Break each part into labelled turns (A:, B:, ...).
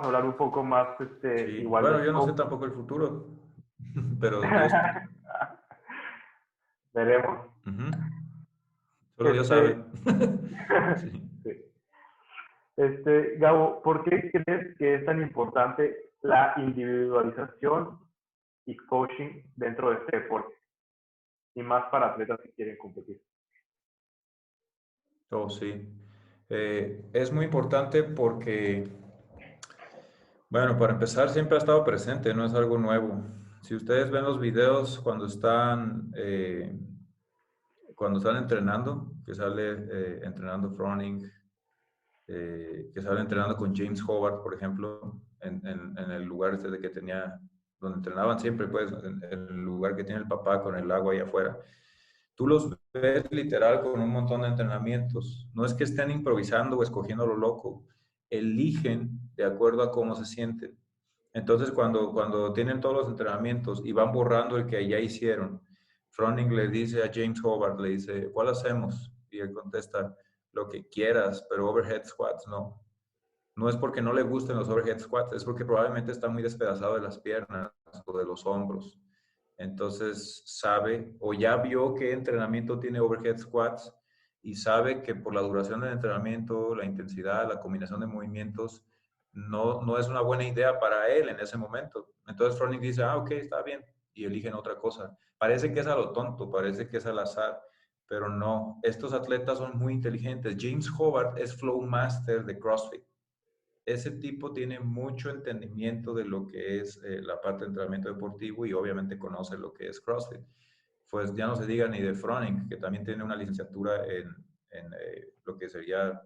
A: podemos hablar un poco más,
B: Sí,
A: igual
B: bueno,
A: de
B: yo no sé
A: cómo.
B: tampoco el futuro, pero Dios,
A: Veremos.
B: ujú, solo Dios sabe.
A: Este,
B: Sí.
A: sí. Gabo, ¿por qué crees que es tan importante la individualización y coaching dentro de este deporte? Y más para atletas que quieren competir.
B: Oh, sí. Es muy importante porque, bueno, para empezar, siempre ha estado presente, no es algo nuevo. Si ustedes ven los videos cuando están entrenando, que sale entrenando Froning, que sale entrenando con James Hobart, por ejemplo, en el lugar este de que tenía, donde entrenaban siempre, pues, en el lugar que tiene el papá con el agua ahí afuera. Tú los ves literal con un montón de entrenamientos. No es que estén improvisando o escogiendo lo loco, eligen de acuerdo a cómo se sienten. Entonces, cuando tienen todos los entrenamientos y van borrando el que ya hicieron, Froning le dice a James Hobart, le dice, ¿cuál hacemos? Y él contesta, lo que quieras, pero overhead squats no. No es porque no le gusten los overhead squats, es porque probablemente está muy despedazado de las piernas o de los hombros. Entonces sabe o ya vio qué entrenamiento tiene overhead squats y sabe que por la duración del entrenamiento, la intensidad, la combinación de movimientos, no es una buena idea para él en ese momento. Entonces Froning dice, ah, ok, está bien, y eligen otra cosa. Parece que es a lo tonto, parece que es al azar, pero no. Estos atletas son muy inteligentes. James Hobart es Flow Master de CrossFit. Ese tipo tiene mucho entendimiento de lo que es la parte de entrenamiento deportivo y obviamente conoce lo que es CrossFit. Pues ya no se diga ni de Froning, que también tiene una licenciatura en lo que sería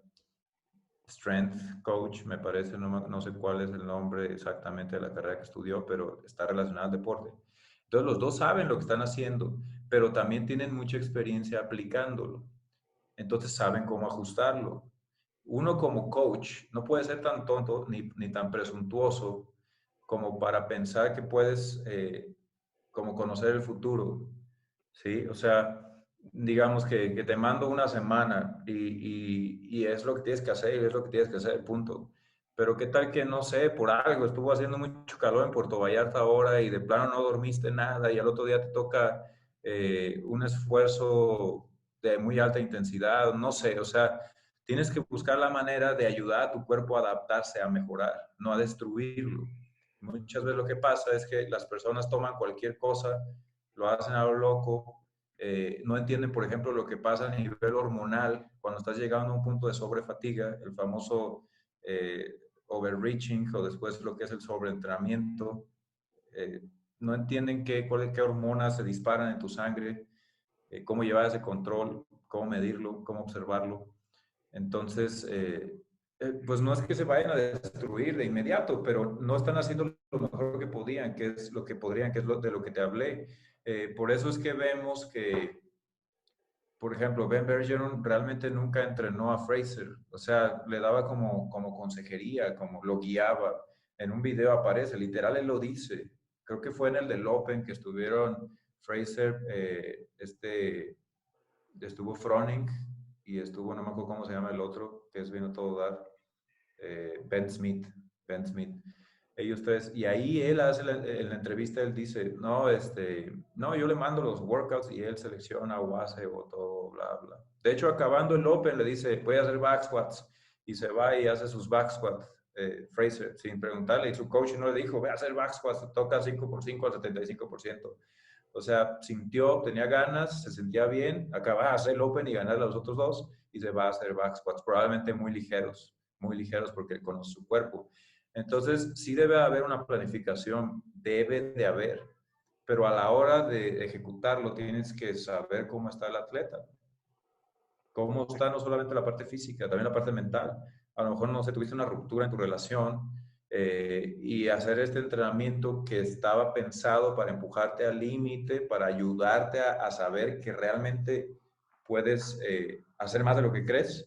B: Strength Coach, me parece, no sé cuál es el nombre exactamente de la carrera que estudió, pero está relacionada al deporte. Entonces los dos saben lo que están haciendo, pero también tienen mucha experiencia aplicándolo. Entonces saben cómo ajustarlo. Uno como coach no puede ser tan tonto ni tan presuntuoso como para pensar que puedes como conocer el futuro, ¿sí? O sea, digamos que te mando una semana y es lo que tienes que hacer, es lo que tienes que hacer, punto. Pero qué tal que, no sé, por algo, estuvo haciendo mucho calor en Puerto Vallarta ahora y de plano no dormiste nada y al otro día te toca un esfuerzo de muy alta intensidad, no sé, o sea, tienes que buscar la manera de ayudar a tu cuerpo a adaptarse, a mejorar, no a destruirlo. Muchas veces lo que pasa es que las personas toman cualquier cosa, lo hacen a lo loco, no entienden, por ejemplo, lo que pasa a nivel hormonal cuando estás llegando a un punto de sobrefatiga, el famoso eh, overreaching o después lo que es el sobreentrenamiento. Eh, no entienden qué hormonas se disparan en tu sangre, cómo llevar ese control, cómo medirlo, cómo observarlo. Entonces, pues no es que se vayan a destruir de inmediato, pero no están haciendo lo mejor que podían, que es lo que podrían, que es de lo que te hablé. Por eso es que vemos que, por ejemplo, Ben Bergeron realmente nunca entrenó a Fraser, o sea, le daba como consejería, como lo guiaba. En un video aparece, literal, él lo dice. Creo que fue en el del Open que estuvieron Fraser, estuvo Froning y estuvo, no me acuerdo cómo se llama el otro, que es vino todo dar, Ben Smith, Ben Smith. Ellos tres, y ahí él hace en la entrevista, él dice, no, yo le mando los workouts y él selecciona o hace o todo, bla, bla. De hecho, acabando el Open, le dice, voy a hacer back squats, y se va y hace sus back squats, Fraser, sin preguntarle, y su coach no le dijo, voy a hacer back squats, toca 5x5 al 75%. O sea, sintió, tenía ganas, se sentía bien, acaba de hacer el Open y ganar a los otros dos, y se va a hacer back squats, probablemente muy ligeros porque conoce su cuerpo. Entonces, sí debe haber una planificación, debe de haber, pero a la hora de ejecutarlo tienes que saber cómo está el atleta, cómo está no solamente la parte física, también la parte mental. A lo mejor, no sé, tuviste una ruptura en tu relación y hacer este entrenamiento que estaba pensado para empujarte al límite, para ayudarte a saber que realmente puedes hacer más de lo que crees,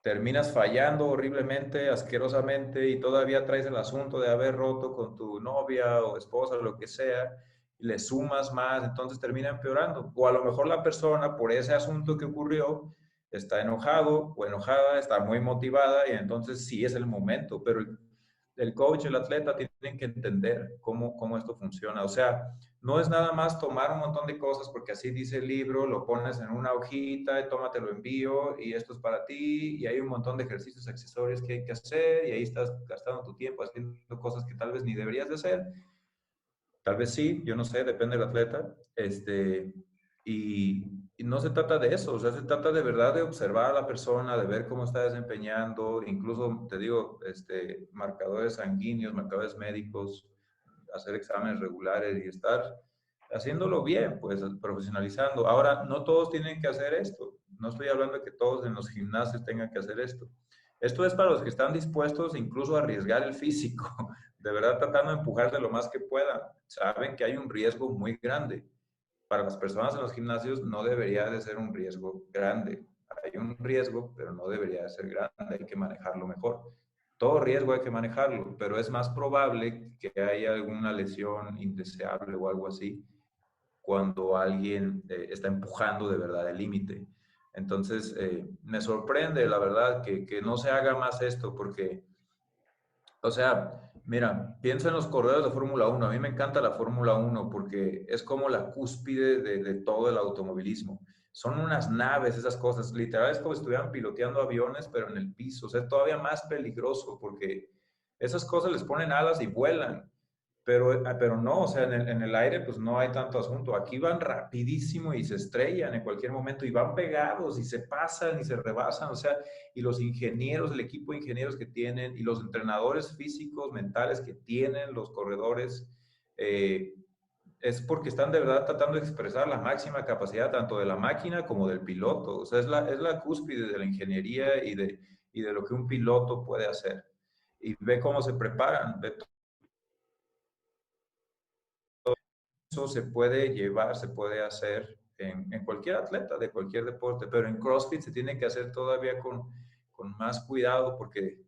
B: terminas fallando horriblemente, asquerosamente, y todavía traes el asunto de haber roto con tu novia o esposa o lo que sea, y le sumas más, entonces termina empeorando. O a lo mejor la persona, por ese asunto que ocurrió, está enojado o enojada, está muy motivada, y entonces sí es el momento, pero el coach, el atleta tienen que entender cómo esto funciona. O sea, no es nada más tomar un montón de cosas porque así dice el libro, lo pones en una hojita y tómate lo envío y esto es para ti y hay un montón de ejercicios accesorios que hay que hacer y ahí estás gastando tu tiempo haciendo cosas que tal vez ni deberías de hacer. Tal vez sí, yo no sé, depende del atleta. Y no se trata de eso, o sea, se trata de verdad de observar a la persona, de ver cómo está desempeñando, incluso, te digo, marcadores sanguíneos, marcadores médicos, hacer exámenes regulares y estar haciéndolo bien, pues profesionalizando. Ahora, no todos tienen que hacer esto. No estoy hablando de que todos en los gimnasios tengan que hacer esto. Esto es para los que están dispuestos incluso a arriesgar el físico, de verdad tratando de empujarse lo más que puedan. Saben que hay un riesgo muy grande. Para las personas en los gimnasios no debería de ser un riesgo grande. Hay un riesgo, pero no debería de ser grande. Hay que manejarlo mejor. Todo riesgo hay que manejarlo, pero es más probable que haya alguna lesión indeseable o algo así cuando alguien está empujando de verdad el límite. Entonces, me sorprende, la verdad, que no se haga más esto, porque, o sea, mira, piensa en los corredores de Fórmula 1. A mí me encanta la Fórmula 1 porque es como la cúspide de todo el automovilismo. Son unas naves, esas cosas. Literal, es como si estuvieran piloteando aviones, pero en el piso. O sea, es todavía más peligroso porque esas cosas les ponen alas y vuelan. Pero no, o sea, en el aire pues no hay tanto asunto. Aquí van rapidísimo y se estrellan en cualquier momento y van pegados y se pasan y se rebasan, o sea, y los ingenieros, el equipo de ingenieros que tienen y los entrenadores físicos, mentales que tienen los corredores, eh, es porque están de verdad tratando de expresar la máxima capacidad tanto de la máquina como del piloto. O sea, es la cúspide de la ingeniería y de lo que un piloto puede hacer. Y ve cómo se preparan, ve eso se puede llevar, se puede hacer en cualquier atleta de cualquier deporte, pero en CrossFit se tiene que hacer todavía con más cuidado porque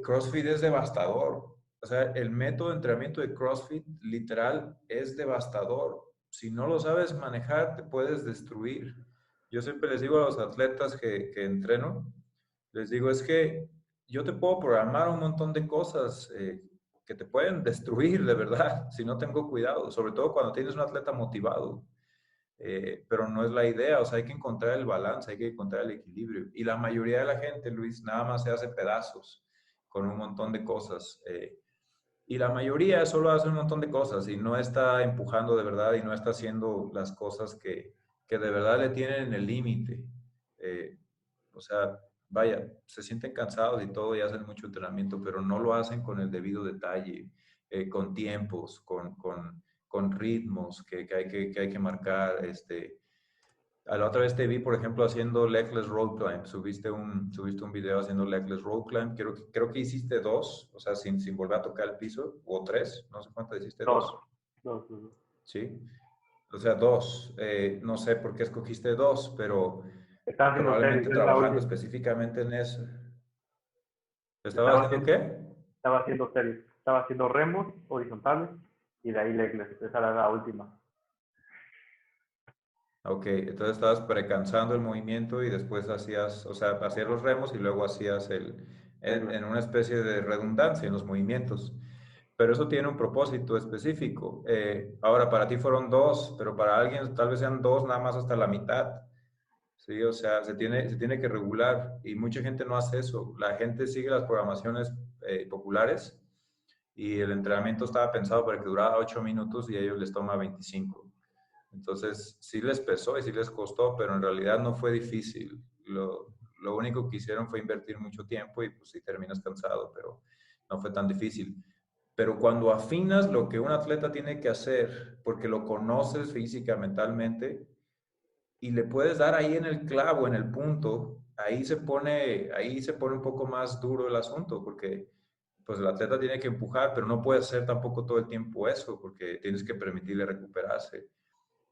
B: CrossFit es devastador. O sea, el método de entrenamiento de CrossFit literal es devastador. Si no lo sabes manejar, te puedes destruir. Yo siempre les digo a los atletas que entreno, les digo, es que yo te puedo programar un montón de cosas que te pueden destruir de verdad si no tengo cuidado, sobre todo cuando tienes un atleta motivado. Pero no es la idea, o sea, hay que encontrar el balance, hay que encontrar el equilibrio. Y la mayoría de la gente, Luis, nada más se hace pedazos con un montón de cosas. Y la mayoría solo hace un montón de cosas y no está empujando de verdad y no está haciendo las cosas que de verdad le tienen en el límite. Eh, o sea, vaya, se sienten cansados y todo y hacen mucho entrenamiento, pero no lo hacen con el debido detalle, con tiempos, con ritmos que hay que marcar. A la otra vez te vi, por ejemplo, haciendo legless rope climb. Subiste un video haciendo legless rope climb. Creo que hiciste dos, o sea, sin volver a tocar el piso, o tres, no sé cuánto hiciste,
A: Dos,
B: dos.
A: dos, dos.
B: Sí, o sea, dos. No sé por qué escogiste dos, pero
A: Estaba haciendo
B: probablemente
A: series, es la
B: trabajando
A: última.
B: específicamente en eso. ¿Estaba
A: Estaba
B: haciendo
A: haciendo,
B: qué?
A: estaba haciendo series. Estaba haciendo remos horizontales y de ahí legless. Esa era la última.
B: Ok, entonces estabas precansando el movimiento y después hacías, o sea, hacías los remos y luego hacías en
A: Legless.
B: una especie de redundancia en los movimientos. Pero eso tiene un propósito específico. Ahora, para ti fueron dos, pero para alguien tal vez sean dos nada más hasta la mitad. Sí, o sea, se tiene que regular y mucha gente no hace eso. La gente sigue las programaciones populares y el entrenamiento estaba pensado para que durara 8 minutos y a ellos les toma 25. Entonces, sí les pesó y sí les costó, pero en realidad no fue difícil. Lo único que hicieron fue invertir mucho tiempo y pues sí terminas cansado, pero no fue tan difícil. Pero cuando afinas lo que un atleta tiene que hacer, porque lo conoces física, mentalmente, y le puedes dar ahí en el clavo, en el punto, ahí se pone un poco más duro el asunto, porque pues el atleta tiene que empujar, pero no puede hacer tampoco todo el tiempo eso, porque tienes que permitirle recuperarse.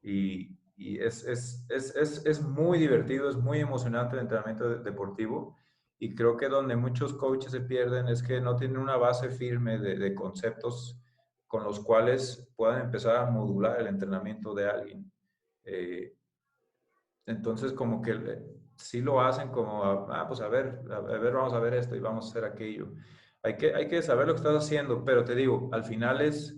B: Y es muy divertido, es muy emocionante el entrenamiento deportivo. Y creo que donde muchos coaches se pierden es que no tienen una base firme de conceptos con los cuales puedan empezar a modular el entrenamiento de alguien. Eh, entonces, como que sí lo hacen como, pues a ver, vamos a ver esto y vamos a hacer aquello. hay que saber lo que estás haciendo, pero te digo, al final es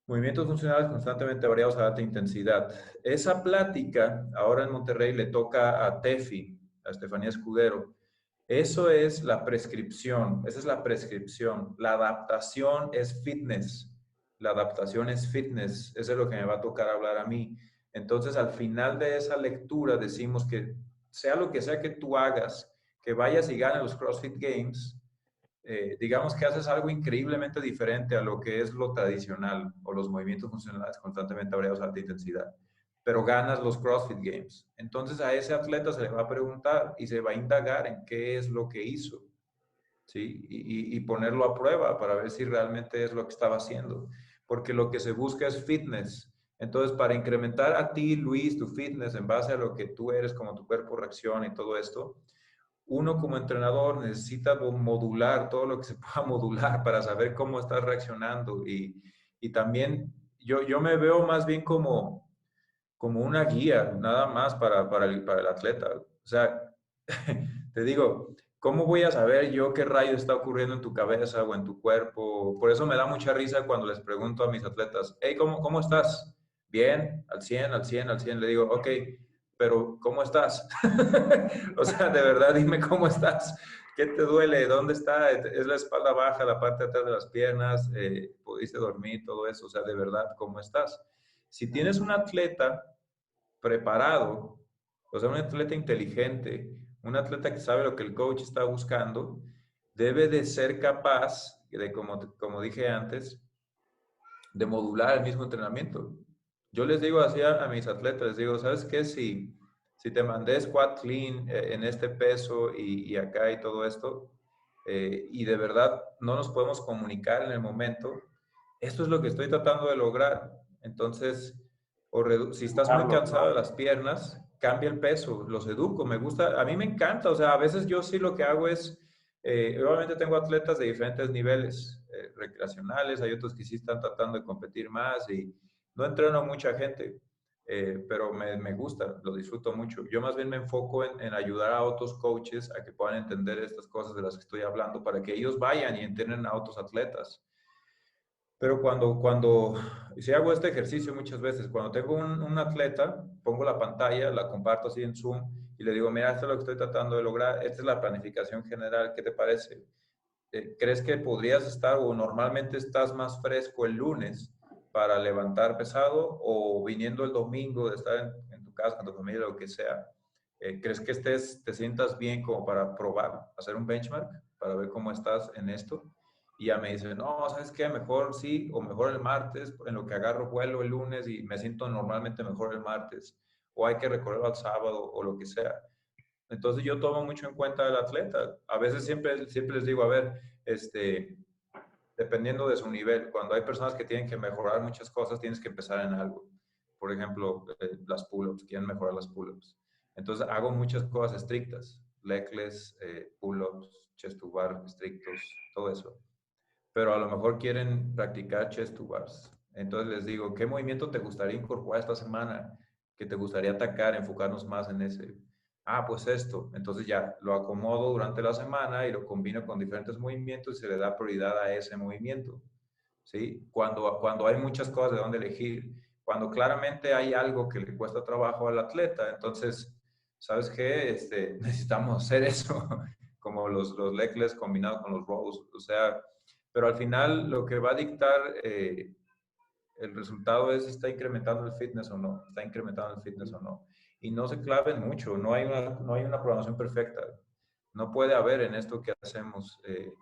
B: movimientos funcionales constantemente variados a alta intensidad. Esa plática, ahora en Monterrey le toca a Tefi, a Estefanía Escudero. Eso es la prescripción, esa es la prescripción. La adaptación es fitness. La adaptación es fitness. Eso es lo que me va a tocar hablar a mí. Entonces, al final de esa lectura decimos que sea lo que sea que tú hagas, que vayas y ganes los CrossFit Games, digamos que haces algo increíblemente diferente a lo que es lo tradicional o los movimientos funcionales constantemente variados a alta intensidad, pero ganas los CrossFit Games. Entonces a ese atleta se le va a preguntar y se va a indagar en qué es lo que hizo, ¿sí? Y ponerlo a prueba para ver si realmente es lo que estaba haciendo, porque lo que se busca es fitness. Entonces, para incrementar a ti, Luis, tu fitness en base a lo que tú eres, como tu cuerpo reacciona y todo esto, uno como entrenador necesita modular todo lo que se pueda modular para saber cómo estás reaccionando y también yo me veo más bien como una guía, nada más para el atleta. O sea, te digo, ¿cómo voy a saber yo qué rayo está ocurriendo en tu cabeza o en tu cuerpo? Por eso me da mucha risa cuando les pregunto a mis atletas, hey, ¿cómo estás? Bien, al 100 al 100 al 100. Le digo, ok, pero ¿cómo estás? O sea, de verdad, dime cómo estás. ¿Qué te duele? ¿Dónde está? ¿Es la espalda baja, la parte de atrás de las piernas? ¿Pudiste dormir? Todo eso. O sea, de verdad, ¿cómo estás? Si tienes un atleta preparado, o sea, un atleta inteligente, un atleta que sabe lo que el coach está buscando, debe de ser capaz, de como dije antes, de modular el mismo entrenamiento. Yo les digo así a mis atletas, les digo, ¿sabes qué? Si te mandé squat clean en este peso y acá y todo esto, y de verdad no nos podemos comunicar en el momento, esto es lo que estoy tratando de lograr. Entonces, si estás muy
A: Educarlos,
B: cansado de
A: ¿no?
B: las piernas, cambia el peso, los educo, me gusta, a mí me encanta, o sea, a veces yo sí lo que hago es, obviamente tengo atletas de diferentes niveles recreacionales, hay otros que sí están tratando de competir más y no entreno a mucha gente, pero me gusta, lo disfruto mucho. Yo más bien me enfoco en ayudar a otros coaches a que puedan entender estas cosas de las que estoy hablando para que ellos vayan y entrenen a otros atletas. Pero si hago este ejercicio muchas veces, cuando tengo un atleta, pongo la pantalla, la comparto así en Zoom y le digo, mira, esto es lo que estoy tratando de lograr, esta es la planificación general, ¿qué te parece? ¿Crees que podrías estar o normalmente estás más fresco el lunes para levantar pesado o viniendo el domingo de estar en tu casa, con tu familia, lo que sea? ¿Crees que te sientas bien como para probar, hacer un benchmark para ver cómo estás en esto? Y ya me dice, no, ¿sabes qué? Mejor sí, o mejor el martes, en lo que agarro vuelo el lunes y me siento normalmente mejor el martes, o hay que recorrerlo al sábado o lo que sea. Entonces yo tomo mucho en cuenta al atleta. A veces siempre les digo, a ver, dependiendo de su nivel, cuando hay personas que tienen que mejorar muchas cosas, tienes que empezar en algo. Por ejemplo, las pull-ups, quieren mejorar las pull-ups. Entonces hago muchas cosas estrictas, legless, pull-ups, chest to bar estrictos, todo eso. Pero a lo mejor quieren practicar chest to bars. Entonces les digo, ¿qué movimiento te gustaría incorporar esta semana? ¿Que te gustaría atacar, enfocarnos más en ese? Ah, pues esto. Entonces ya lo acomodo durante la semana y lo combino con diferentes movimientos y se le da prioridad a ese movimiento. ¿Sí? Cuando hay muchas cosas de dónde elegir, cuando claramente hay algo que le cuesta trabajo al atleta, entonces, ¿sabes qué? Necesitamos hacer eso, como los legless combinados con los rows. O sea, pero al final lo que va a dictar el resultado es si está incrementando el fitness o no, está incrementando el fitness o no. Y no se claven mucho, no hay una programación perfecta. No puede haber en esto que hacemos.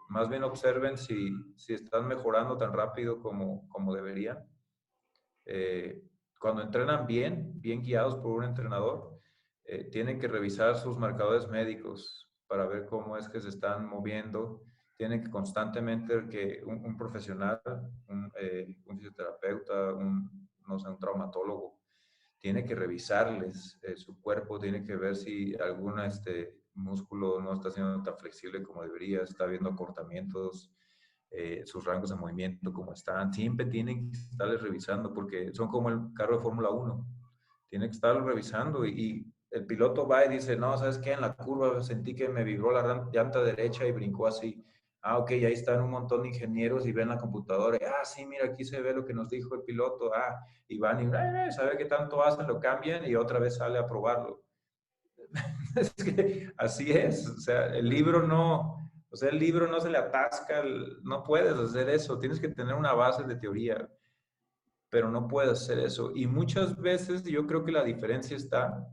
B: Más bien observen si están mejorando tan rápido como deberían. Eh, Cuando entrenan bien guiados por un entrenador, tienen que revisar sus marcadores médicos para ver cómo es que se están moviendo. Tienen que constantemente que un profesional, un fisioterapeuta, no sé, un traumatólogo, tiene que revisarles su cuerpo, tiene que ver si algún músculo no está siendo tan flexible como debería, está habiendo acortamientos, sus rangos de movimiento, cómo están. Siempre tienen que estarles revisando porque son como el carro de Fórmula 1. Tienen que estarlo revisando y el piloto va y dice, no, ¿sabes qué? En la curva sentí que me vibró la llanta derecha y brincó así. Ah, ok, ahí están un montón de ingenieros y ven la computadora. Sí, mira, aquí se ve lo que nos dijo el piloto. Y van y sabe qué tanto hacen, lo cambian y otra vez sale a probarlo. Es que así es. O sea, el libro no se le atasca, no puedes hacer eso. Tienes que tener una base de teoría, pero no puedes hacer eso. Y muchas veces yo creo que la diferencia está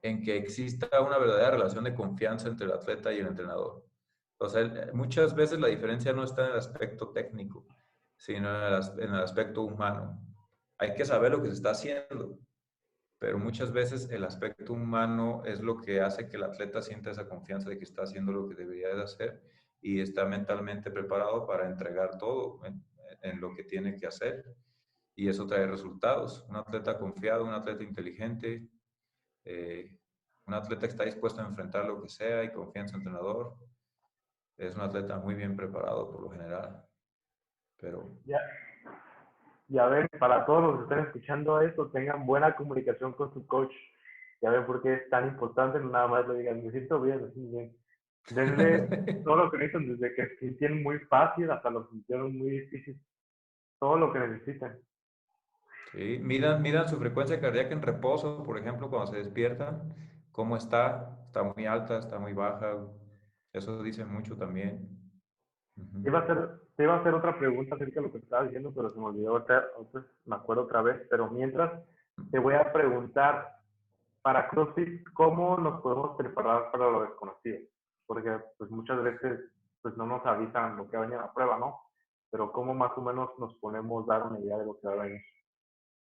B: en que exista una verdadera relación de confianza entre el atleta y el entrenador. O sea, muchas veces la diferencia no está en el aspecto técnico, sino en el aspecto humano. Hay que saber lo que se está haciendo, pero muchas veces el aspecto humano es lo que hace que el atleta sienta esa confianza de que está haciendo lo que debería de hacer y está mentalmente preparado para entregar todo en lo que tiene que hacer. Y eso trae resultados. Un atleta confiado, un atleta inteligente, eh, un atleta que está dispuesto a enfrentar lo que sea y confía en su entrenador, es un atleta muy bien preparado por lo general. Pero
A: Ya, ya ven, para todos los que estén escuchando esto, tengan buena comunicación con su coach. Ya ven por qué es tan importante, no nada más le digan, me siento bien, me siento bien. Denle todo lo que necesitan, desde que se sintieron muy fácil hasta lo sintieron muy difícil, todo lo que necesitan.
B: sí, miran su frecuencia cardíaca en reposo, por ejemplo, cuando se despiertan, cómo está muy alta, está muy baja, eso dice mucho también.
A: Te
B: Ujú.
A: iba a hacer, te iba a hacer otra pregunta acerca de lo que estaba diciendo, pero se me olvidó, ahorita me acuerdo otra vez, pero mientras te voy a preguntar, para CrossFit, ¿cómo nos podemos preparar para lo desconocido? Porque pues muchas veces pues no nos avisan lo que va a venir a la prueba, ¿no? Pero ¿cómo más o menos nos podemos dar una idea de lo que va a venir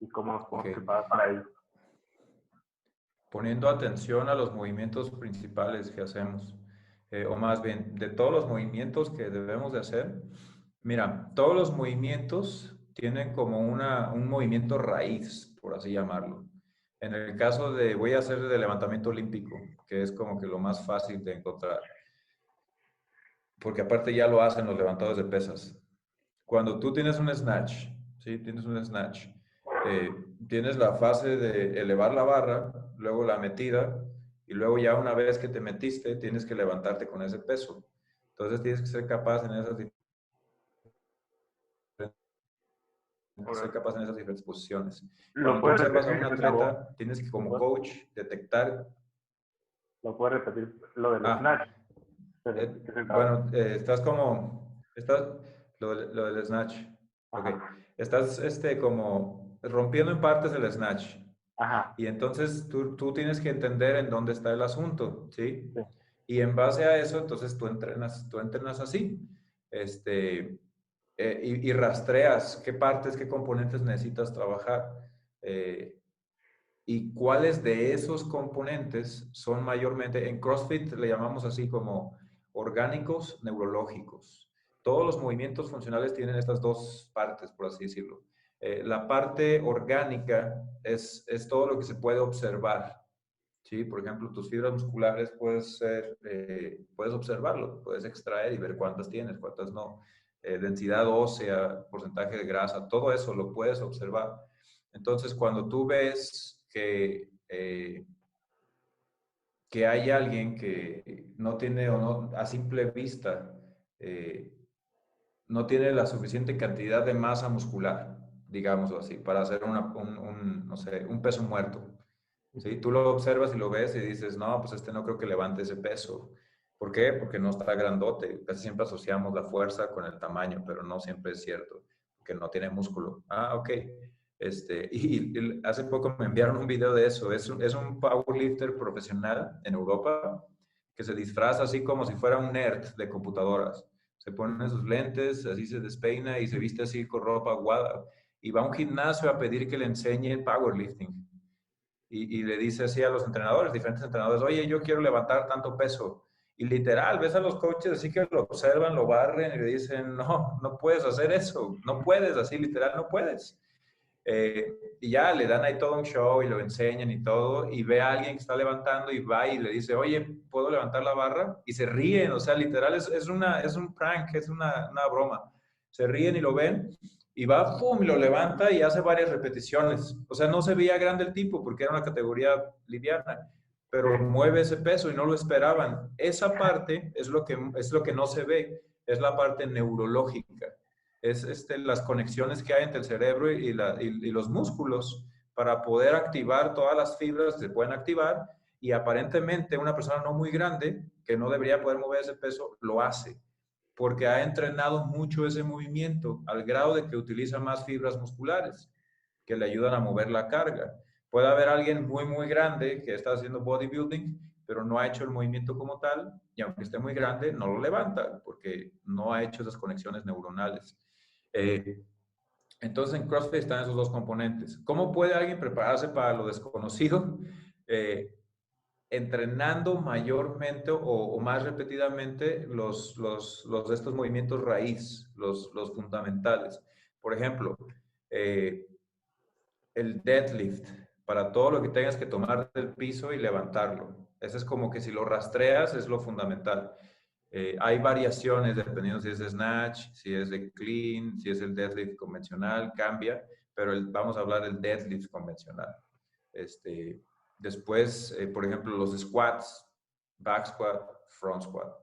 A: y cómo nos
B: Ok,
A: podemos preparar para ello?
B: poniendo atención a los movimientos principales que hacemos, o más bien, de todos los movimientos que debemos de hacer. Mira, todos los movimientos tienen como un movimiento raíz, por así llamarlo. En el caso de, voy a hacer de levantamiento olímpico, que es como que lo más fácil de encontrar, porque aparte ya lo hacen los levantadores de pesas. Cuando tú tienes un snatch, ¿sí? Tienes un snatch, tienes la fase de elevar la barra, luego la metida, y luego ya una vez que te metiste, tienes que levantarte con ese peso. Entonces tienes que ser capaz en esas diferentes posiciones.
A: ¿Lo
B: Cuando tú
A: puedes
B: observas a
A: repetir
B: un
A: que se trabó?
B: atleta, tienes que
A: ¿Lo
B: como
A: puedes,
B: coach detectar,
A: lo puedes repetir lo del
B: ah,
A: snatch? Que se trabó.
B: bueno, estás, lo del snatch, ok,
A: Ajá,
B: estás como rompiendo en partes el snatch.
A: ajá,
B: Y entonces tú tienes que entender en dónde está el asunto, ¿sí?
A: sí.
B: Y en base a eso, entonces tú entrenas así, este, y rastreas qué partes, qué componentes necesitas trabajar, eh, y cuáles de esos componentes son mayormente, en CrossFit le llamamos así como orgánicos neurológicos. Todos los movimientos funcionales tienen estas dos partes, por así decirlo. La parte orgánica es todo lo que se puede observar, ¿sí? Por ejemplo, tus fibras musculares puedes observarlo, puedes extraer y ver cuántas tienes, cuántas no. Densidad ósea, porcentaje de grasa, todo eso lo puedes observar. Entonces, cuando tú ves que hay alguien que no tiene o no, a simple vista, eh, no tiene la suficiente cantidad de masa muscular, digámoslo así, para hacer no sé, un peso muerto. ¿Sí? Tú lo observas y lo ves y dices, no, pues este no creo que levante ese peso. ¿Por qué? Porque no está grandote. Casi siempre asociamos la fuerza con el tamaño, pero no siempre es cierto, que no tiene músculo. Ok. Y hace poco me enviaron un video de eso. Es un powerlifter profesional en Europa que se disfraza así como si fuera un nerd de computadoras. Se pone sus lentes, así se despeina y se viste así con ropa aguada. Y va a un gimnasio a pedir que le enseñe powerlifting. Y le dice así a los entrenadores, diferentes entrenadores, oye, yo quiero levantar tanto peso. Y literal, ves a los coaches así que lo observan, lo barren y le dicen, no, no puedes hacer eso, no puedes, así literal, no puedes. Y ya le dan ahí todo un show y lo enseñan y todo, y ve a alguien que está levantando y va y le dice, oye, ¿puedo levantar la barra? Y se ríen, o sea, literal, es un prank, es una broma. Se ríen y lo ven, y va, pum, y lo levanta y hace varias repeticiones. O sea, no se veía grande el tipo porque era una categoría liviana, pero
A: Sí.
B: mueve ese peso y no lo esperaban. Esa parte es lo que no se ve, es la parte neurológica, es las conexiones que hay entre el cerebro y los músculos para poder activar todas las fibras que se pueden activar y aparentemente una persona no muy grande, que no debería poder mover ese peso, lo hace porque ha entrenado mucho ese movimiento al grado de que utiliza más fibras musculares que le ayudan a mover la carga. Puede haber alguien muy, muy grande que está haciendo bodybuilding, pero no ha hecho el movimiento como tal, y aunque esté muy grande, no lo levanta porque no ha hecho esas conexiones neuronales. Eh, entonces, en CrossFit están esos dos componentes. ¿Cómo puede alguien prepararse para lo desconocido? Eh, Entrenando mayormente o más repetidamente de estos movimientos raíz, los fundamentales. Por ejemplo, eh, el deadlift, para todo lo que tengas que tomar del piso y levantarlo. Ese es como que si lo rastreas es lo fundamental. Hay variaciones dependiendo si es de snatch, si es de clean, si es el deadlift convencional, cambia, pero vamos a hablar del deadlift convencional. Este, Después, por ejemplo, los squats, back squat, front squat.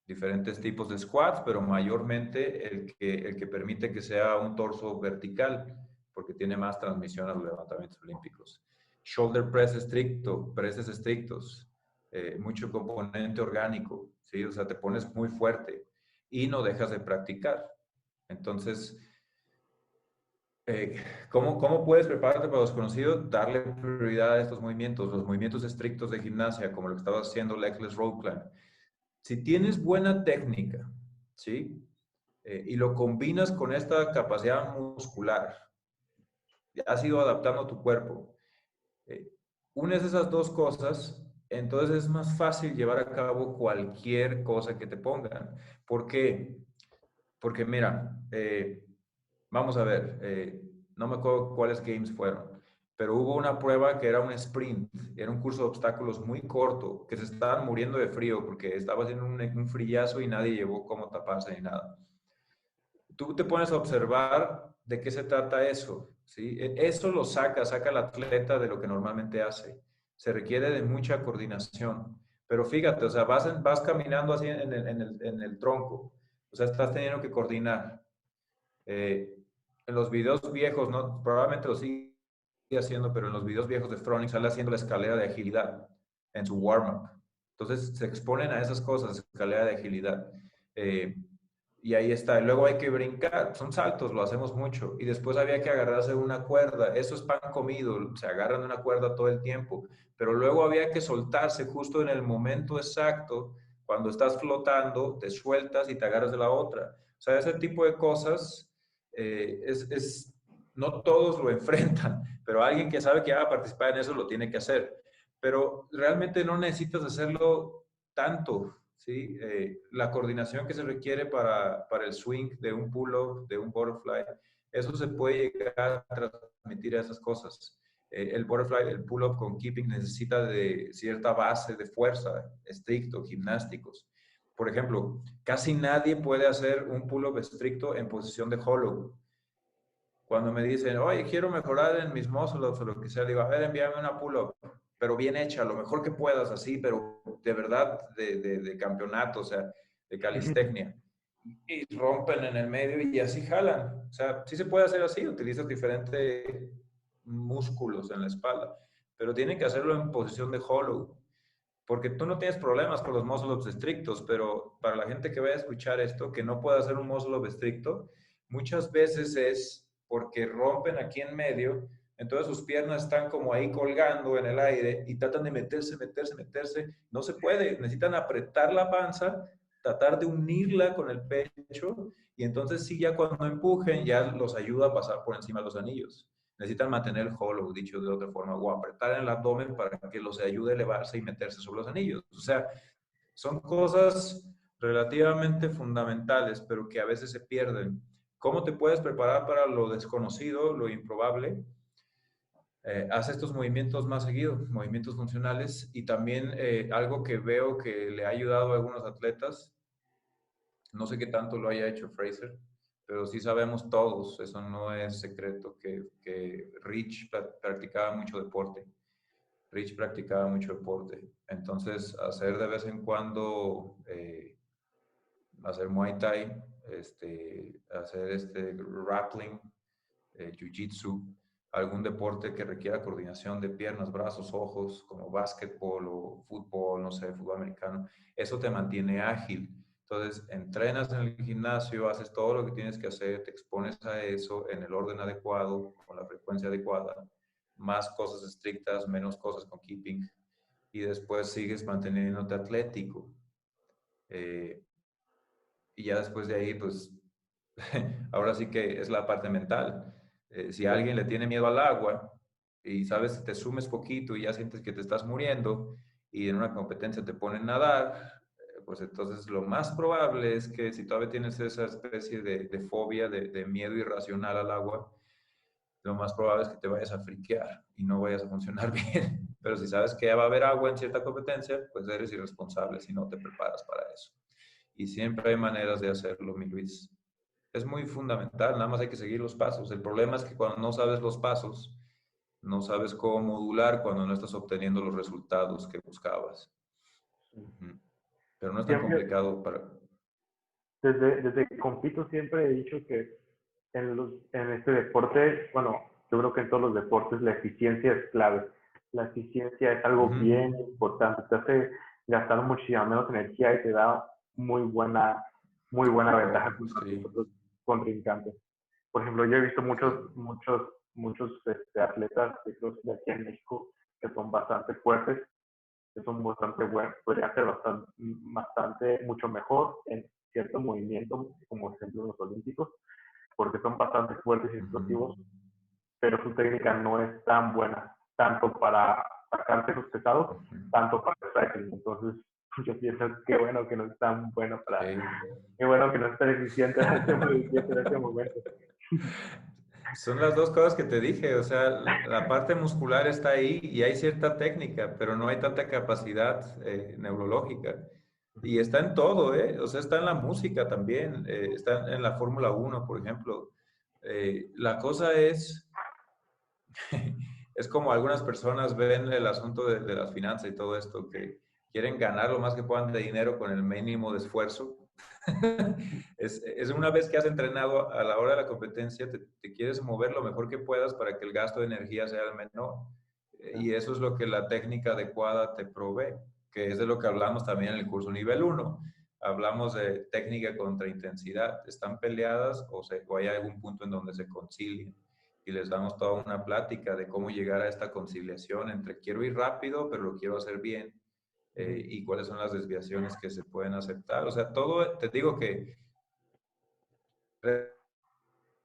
B: Diferentes tipos de squats, pero mayormente el que permite que sea un torso vertical, porque tiene más transmisión a los levantamientos olímpicos. Shoulder press estricto, presses estrictos, mucho componente orgánico, ¿sí? O sea, te pones muy fuerte y no dejas de practicar. Entonces, ¿cómo puedes prepararte para lo desconocido? Darle prioridad a estos movimientos, los movimientos estrictos de gimnasia, como lo que estaba haciendo Legless Rope Climb. Si tienes buena técnica, ¿sí? Y lo combinas con esta capacidad muscular, has ido adaptando tu cuerpo, eh, unes esas dos cosas, entonces es más fácil llevar a cabo cualquier cosa que te pongan. ¿Por qué? Porque mira, vamos a ver, no me acuerdo cuáles games fueron, pero hubo una prueba que era un sprint, era un curso de obstáculos muy corto, que se estaban muriendo de frío porque estaba haciendo un frillazo y nadie llevó cómo taparse ni nada. Tú te pones a observar de qué se trata eso, ¿sí? Eso lo saca al atleta de lo que normalmente hace. Se requiere de mucha coordinación. Pero fíjate, o sea, vas caminando así en el tronco, o sea, estás teniendo que coordinar. Eh, en los videos viejos, ¿no? Probablemente lo sigue haciendo, pero en los videos viejos de Froning sale haciendo la escalera de agilidad en su warm-up. Entonces se exponen a esas cosas, escalera de agilidad. Eh, y ahí está. Y luego hay que brincar, son saltos, lo hacemos mucho. Y después había que agarrarse de una cuerda. Eso es pan comido, se agarran de una cuerda todo el tiempo. Pero luego había que soltarse justo en el momento exacto, cuando estás flotando, te sueltas y te agarras de la otra. O sea, ese tipo de cosas no todos lo enfrentan, pero alguien que sabe que va a participar en eso lo tiene que hacer. Pero realmente no necesitas hacerlo tanto, ¿sí? La coordinación que se requiere para el swing de un pull-up, de un butterfly, eso se puede llegar a transmitir a esas cosas. El butterfly, el pull-up con keeping necesita de cierta base de fuerza, estricto, gimnásticos. Por ejemplo, casi nadie puede hacer un pull-up estricto en posición de hollow. Cuando me dicen, oye, quiero mejorar en mis muscle-ups o lo que sea, digo, a ver, envíame una pull-up, pero bien hecha, lo mejor que puedas, así, pero de verdad, de campeonato, o sea, de calistecnia. Y rompen en el medio y así jalan. O sea, sí se puede hacer así, utilizas diferentes músculos en la espalda, pero tienen que hacerlo en posición de hollow, porque tú no tienes problemas con los muscle-ups estrictos, pero para la gente que vaya a escuchar esto, que no puede hacer un muscle-up estricto, muchas veces es porque rompen aquí en medio, entonces sus piernas están como ahí colgando en el aire y tratan de meterse, no se puede, necesitan apretar la panza, tratar de unirla con el pecho y entonces sí, ya cuando empujen ya los ayuda a pasar por encima de los anillos. Necesitan mantener el hollow, dicho de otra forma, o apretar en el abdomen para que los ayude a elevarse y meterse sobre los anillos. O sea, son cosas relativamente fundamentales, pero que a veces se pierden. ¿Cómo te puedes preparar para lo desconocido, lo improbable? Haz estos movimientos más seguidos, movimientos funcionales, y también algo que veo que le ha ayudado a algunos atletas, no sé qué tanto lo haya hecho Fraser, pero sí sabemos todos, eso no es secreto, que Rich practicaba mucho deporte. Rich practicaba mucho deporte. Entonces, hacer de vez en cuando, hacer Muay Thai, hacer grappling, Jiu-Jitsu, algún deporte que requiera coordinación de piernas, brazos, ojos, como básquetbol o fútbol, no sé, fútbol americano, eso te mantiene ágil. Entonces, entrenas en el gimnasio, haces todo lo que tienes que hacer, te expones a eso en el orden adecuado, con la frecuencia adecuada, más cosas estrictas, menos cosas con keeping, y después sigues manteniéndote atlético. Y ya después de ahí, pues, ahora sí que es la parte mental. Si a alguien le tiene miedo al agua y sabes que te sumes poquito y ya sientes que te estás muriendo y en una competencia te ponen a nadar, pues entonces lo más probable es que si todavía tienes esa especie de fobia, de miedo irracional al agua, lo más probable es que te vayas a friquear y no vayas a funcionar bien. Pero si sabes que ya va a haber agua en cierta competencia, pues eres irresponsable si no te preparas para eso. Y siempre hay maneras de hacerlo, mi Luis. Es muy fundamental, nada más hay que seguir los pasos. El problema es que cuando no sabes los pasos, no sabes cómo modular cuando no estás obteniendo los resultados que buscabas. Pero no es tan
A: Siempre,
B: complicado para...
A: desde que compito siempre he dicho que en este deporte, bueno, yo creo que en todos los deportes la eficiencia es clave. La eficiencia es algo bien importante, te hace gastar muchísima menos energía y te da muy buena ventaja contra tus
B: Sí.
A: otros contrincantes. Por ejemplo, yo he visto
B: Sí.
A: muchos atletas de aquí en México que son bastante fuertes, que son bastante buenos, podrían ser mucho mejor en cierto movimiento, como ejemplo los olímpicos, porque son bastante fuertes y explosivos, pero su técnica no es tan buena, tanto para sacarse los pesados, tanto para el cycling. Entonces, yo pienso que bueno que no es tan bueno qué bueno que no es tan eficiente en este momento.
B: Son las dos cosas que te dije, o sea, la parte muscular está ahí y hay cierta técnica, pero no hay tanta capacidad neurológica. Y está en todo, ¿eh? O sea, está en la música también, está en la Fórmula 1, por ejemplo. La cosa es, es como algunas personas ven el asunto de las finanzas y todo esto, que quieren ganar lo más que puedan de dinero con el mínimo de esfuerzo. Es una vez que has entrenado a la hora de la competencia, te quieres mover lo mejor que puedas para que el gasto de energía sea el menor. Y eso es lo que la técnica adecuada te provee, que es de lo que hablamos también en el curso nivel 1. Hablamos de técnica contra intensidad. ¿Están peleadas o hay algún punto en donde se concilian? Y les damos toda una plática de cómo llegar a esta conciliación entre quiero ir rápido, pero lo quiero hacer bien, y cuáles son las desviaciones que se pueden aceptar. O sea, todo, te digo que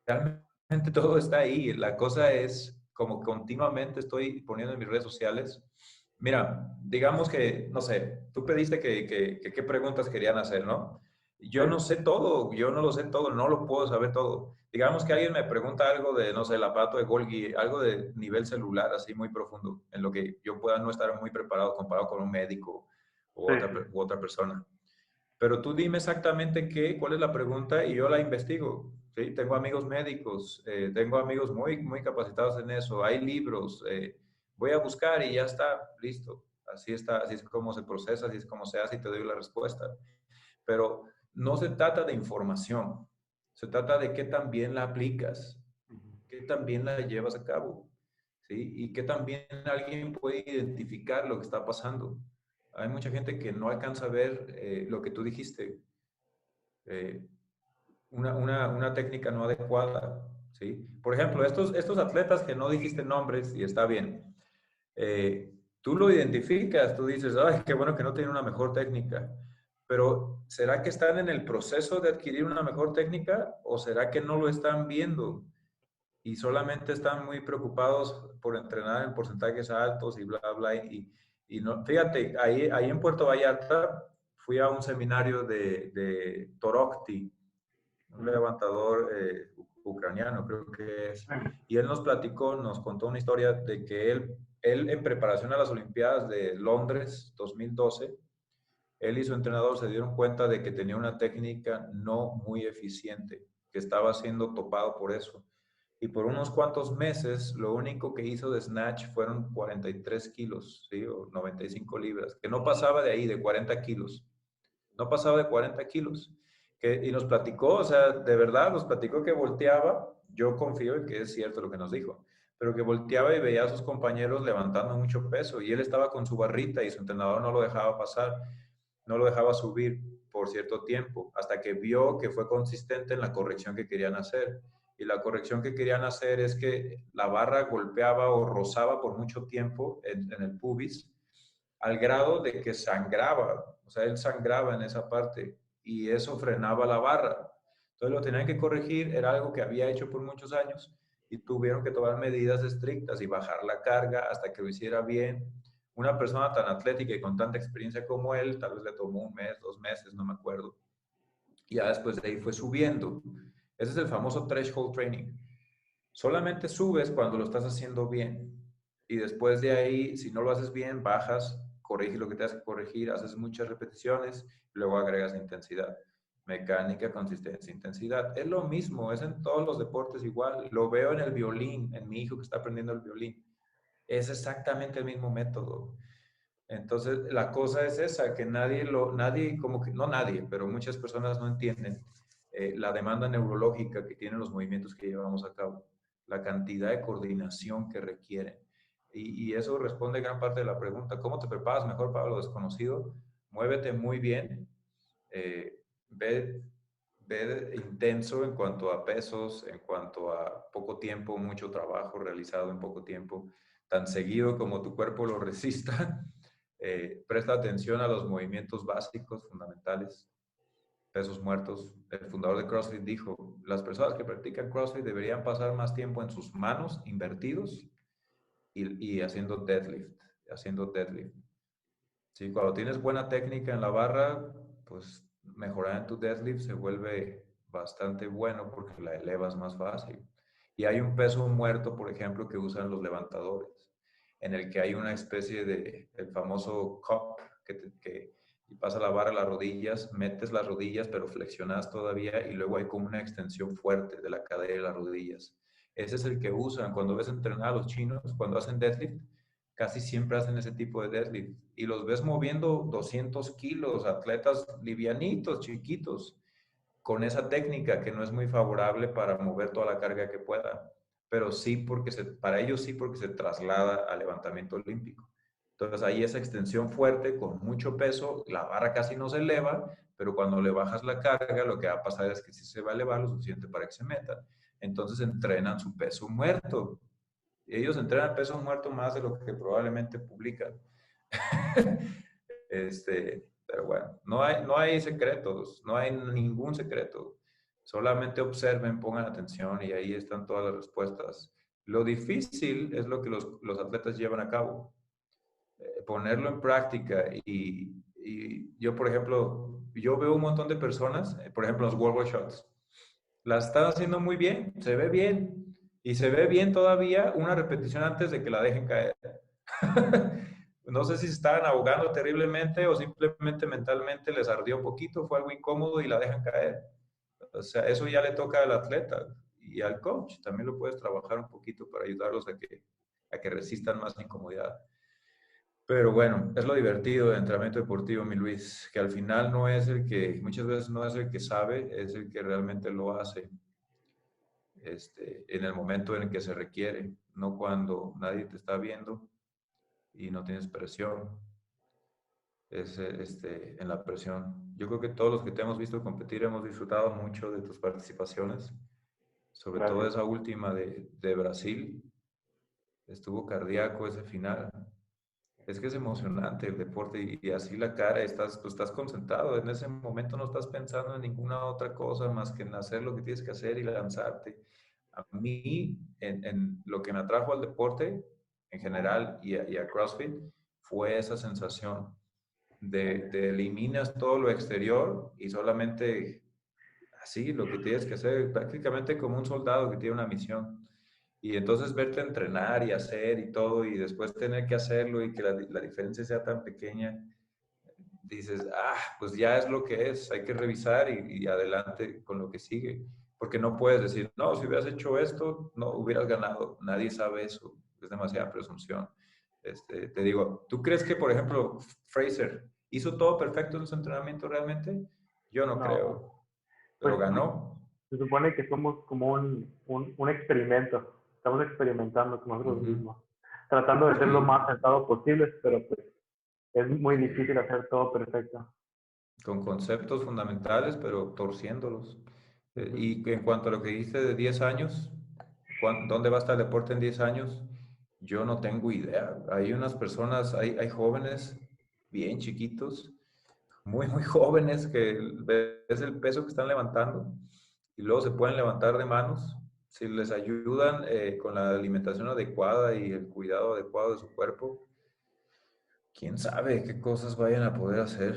B: realmente todo está ahí. La cosa es, como continuamente estoy poniendo en mis redes sociales, mira, digamos que, no sé, tú pediste qué preguntas querían hacer, ¿no? Yo no sé todo, yo no lo sé todo, no lo puedo saber todo. Digamos que alguien me pregunta algo de, no sé, el aparato de Golgi, algo de nivel celular, así muy profundo, en lo que yo pueda no estar muy preparado comparado con un médico
A: Sí,
B: u otra persona. Pero tú dime exactamente cuál es la pregunta y yo la investigo. ¿Sí? Tengo amigos médicos, tengo amigos muy capacitados en eso, hay libros, voy a buscar y ya está, listo. Así está, así es como se procesa, así es como se hace y te doy la respuesta. Pero no se trata de información, se trata de qué tan bien la aplicas, qué tan bien la llevas a cabo, ¿sí? Y qué tan bien alguien puede identificar lo que está pasando. Hay mucha gente que no alcanza a ver lo que tú dijiste, eh, una técnica no adecuada, ¿sí? Por ejemplo, estos atletas que no dijiste nombres y está bien, tú lo identificas, tú dices, ay, qué bueno que no tienen una mejor técnica, pero ¿será que están en el proceso de adquirir una mejor técnica o será que no lo están viendo y solamente están muy preocupados por entrenar en porcentajes altos y bla, bla? Y no, fíjate, ahí en Puerto Vallarta fui a un seminario de Torokti, un levantador ucraniano, creo que es, y él nos platicó, nos contó una historia de que él en preparación a las Olimpiadas de Londres 2012, él y su entrenador se dieron cuenta de que tenía una técnica no muy eficiente, que estaba siendo topado por eso. y por unos cuantos meses lo único que hizo de snatch fueron 43 kilos, ¿sí? O 95 libras, que no pasaba de ahí, de 40 kilos. No pasaba de 40 kilos. Y nos platicó, o sea, de verdad, nos platicó que volteaba, yo confío en que es cierto lo que nos dijo, pero que volteaba y veía a sus compañeros levantando mucho peso y él estaba con su barrita y su entrenador no lo dejaba pasar, no lo dejaba subir por cierto tiempo, hasta que vio que fue consistente en la corrección que querían hacer. Y la corrección que querían hacer es que la barra golpeaba o rozaba por mucho tiempo en el pubis, al grado de que sangraba, o sea, él sangraba en esa parte y eso frenaba la barra. Entonces lo tenían que corregir, era algo que había hecho por muchos años y tuvieron que tomar medidas estrictas y bajar la carga hasta que lo hiciera bien. Una persona tan atlética y con tanta experiencia como él, tal vez le tomó un mes, 2 meses, no me acuerdo. Y ya después de ahí fue subiendo. Ese es el famoso threshold training. Solamente subes cuando lo estás haciendo bien. Y después de ahí, si no lo haces bien, bajas, corriges lo que te hace corregir, haces muchas repeticiones, luego agregas intensidad. Mecánica, consistencia, intensidad. Es lo mismo, es en todos los deportes igual. Lo veo en el violín, en mi hijo que está aprendiendo el violín. Es exactamente el mismo método. Entonces, la cosa es esa, que nadie, como que, no nadie, pero muchas personas no entienden la demanda neurológica que tienen los movimientos que llevamos a cabo, la cantidad de coordinación que requieren. Y eso responde gran parte de la pregunta, ¿cómo te preparas mejor para lo desconocido? Muévete muy bien, eh, ve, ve intenso en cuanto a pesos, en cuanto a poco tiempo, mucho trabajo realizado en poco tiempo, tan seguido como tu cuerpo lo resista. Presta atención a los movimientos básicos, fundamentales, pesos muertos. El fundador de CrossFit dijo, las personas que practican CrossFit deberían pasar más tiempo en sus manos invertidos y haciendo deadlift, haciendo deadlift. Sí, cuando tienes buena técnica en la barra, pues mejorar en tu deadlift se vuelve bastante bueno porque la elevas más fácil. Y hay un peso muerto, por ejemplo, que usan los levantadores, en el que hay una especie de, el famoso cup, que pasa la barra a las rodillas, metes las rodillas, pero flexionas todavía y luego hay como una extensión fuerte de la cadera y las rodillas. Ese es el que usan cuando ves entrenar a los chinos, cuando hacen deadlift casi siempre hacen ese tipo de deadlift y los ves moviendo 200 kilos, atletas livianitos, chiquitos, con esa técnica que no es muy favorable para mover toda la carga que pueda, pero sí porque para ellos sí porque se traslada al levantamiento olímpico. Entonces ahí esa extensión fuerte con mucho peso, la barra casi no se eleva, pero cuando le bajas la carga lo que va a pasar es que sí se va a elevar lo suficiente para que se meta. Entonces entrenan su peso muerto. Ellos entrenan peso muerto más de lo que probablemente publican. Pero bueno, no hay secretos, no hay ningún secreto. Solamente observen, pongan atención y ahí están todas las respuestas. Lo difícil es lo que los atletas llevan a cabo. Ponerlo en práctica y yo, por ejemplo, yo veo un montón de personas, por ejemplo, los World War Shots, la están haciendo muy bien, se ve bien, y se ve bien todavía una repetición antes de que la dejen caer. No sé si se estaban ahogando terriblemente o simplemente mentalmente les ardió un poquito, fue algo incómodo y la dejan caer. O sea, eso ya le toca al atleta y al coach. También lo puedes trabajar un poquito para ayudarlos a que resistan más la incomodidad. Pero bueno, es lo divertido del entrenamiento deportivo, mi Luis, que al final no es el que, muchas veces no es el que sabe, es el que realmente lo hace en el momento en el que se requiere, no cuando nadie te está viendo y no tienes presión, es en la presión. Yo creo que todos los que te hemos visto competir hemos disfrutado mucho de tus participaciones, sobre todo
A: Gracias.
B: esa última de Brasil, estuvo cardíaco ese final. Es que es emocionante el deporte y así la cara, pues estás concentrado, en ese momento no estás pensando en ninguna otra cosa más que en hacer lo que tienes que hacer y lanzarte. A mí, en lo que me atrajo al deporte en general y a CrossFit, fue esa sensación de eliminas todo lo exterior y solamente así lo que tienes que hacer, prácticamente como un soldado que tiene una misión. Y entonces verte entrenar y hacer y todo y después tener que hacerlo y que la diferencia sea tan pequeña, dices, pues ya es lo que es, hay que revisar y adelante con lo que sigue. porque no puedes decir, no, si hubieras hecho esto, no hubieras ganado. Nadie sabe eso, es demasiada presunción. Te digo, ¿tú crees que, por ejemplo, Fraser hizo todo perfecto en su entrenamiento realmente? Yo no
A: No,
B: creo,
A: pues
B: pero ganó.
A: se supone que somos como un experimento. Estamos experimentando con nosotros
B: Ujú.
A: mismos, tratando de ser lo
B: Sí,
A: más acertado posible, pero pues es muy difícil hacer todo perfecto.
B: con conceptos fundamentales, pero torciéndolos.
A: Ujú.
B: Y en cuanto a lo que dijiste de 10 años, ¿dónde va a estar el deporte en 10 años? Yo no tengo idea. Hay unas personas, hay jóvenes bien chiquitos, muy jóvenes que ves el peso que están levantando y luego se pueden levantar de manos. Si les ayudan con la alimentación adecuada y el cuidado adecuado de su cuerpo, quién sabe qué cosas vayan a poder hacer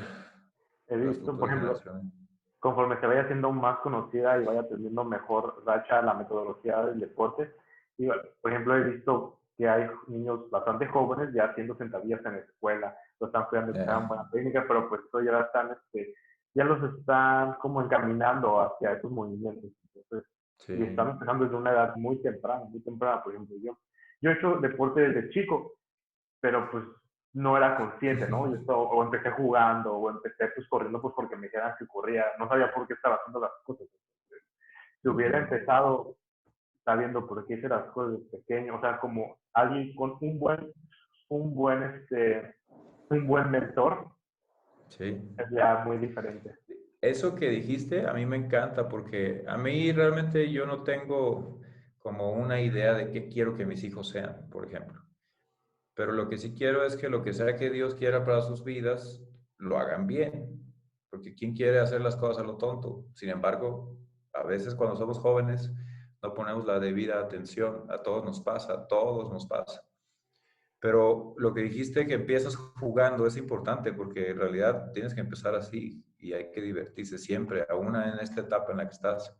A: He
B: las
A: visto, por
B: futuras
A: ejemplo,
B: generaciones.
A: conforme se vaya siendo más conocida y vaya teniendo mejor racha la metodología del deporte. Y, por ejemplo, he visto que hay niños bastante jóvenes ya haciendo sentadillas en la escuela, lo están cuidando que
B: Eh,
A: sean buena técnica, pero pues eso ya están, ya los están como encaminando hacia esos movimientos. Entonces, y están
B: sí.
A: empezando desde una edad muy temprana, por ejemplo, yo he hecho deporte desde chico, pero pues no era consciente, ¿no? Yo estaba, o empecé jugando, o empecé pues corriendo pues porque me dijeran que corría, no sabía por qué estaba haciendo las cosas. Si hubiera
B: Ujú.
A: empezado sabiendo por qué hice las cosas desde pequeño, o sea, como alguien con un buen, un buen mentor,
B: Sí.
A: es ya muy diferente.
B: Eso que dijiste a mí me encanta porque a mí realmente yo no tengo como una idea de qué quiero que mis hijos sean, por ejemplo. Pero lo que sí quiero es que lo que sea que Dios quiera para sus vidas, lo hagan bien. Porque ¿quién quiere hacer las cosas a lo tonto? Sin embargo, a veces cuando somos jóvenes no ponemos la debida atención. A todos nos pasa, a todos nos pasa. Pero lo que dijiste que empiezas jugando es importante porque en realidad tienes que empezar así y hay que divertirse siempre, aún en esta etapa en la que estás.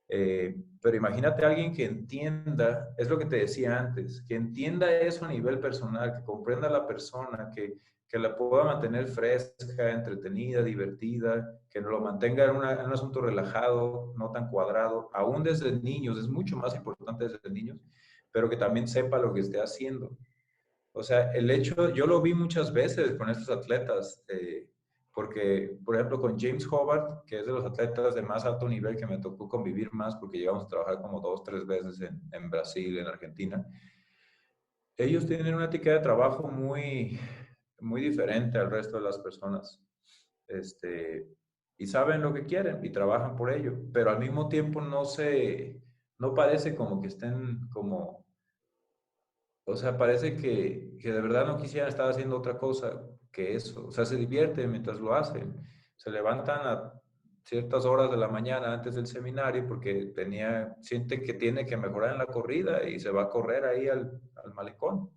B: Pero imagínate a alguien que entienda, es lo que te decía antes, que entienda eso a nivel personal, que comprenda a la persona, que la pueda mantener fresca, entretenida, divertida, que lo mantenga en un asunto relajado, no tan cuadrado, aún desde niños, es mucho más importante desde niños, pero que también sepa lo que esté haciendo. O sea, el hecho, yo lo vi muchas veces con estos atletas, porque, por ejemplo, con James Hobart, que es de los atletas de más alto nivel que me tocó convivir más, porque llegamos a trabajar como 2, 3 veces en Brasil, en Argentina, ellos tienen una ética de trabajo muy diferente al resto de las personas. Este, y saben lo que quieren y trabajan por ello, pero al mismo tiempo no parece como que estén como, o sea, parece que de verdad no quisieran estar haciendo otra cosa que eso. O sea, se divierten mientras lo hacen. Se levantan a ciertas horas de la mañana antes del seminario porque siente que tiene que mejorar en la corrida y se va a correr ahí al malecón.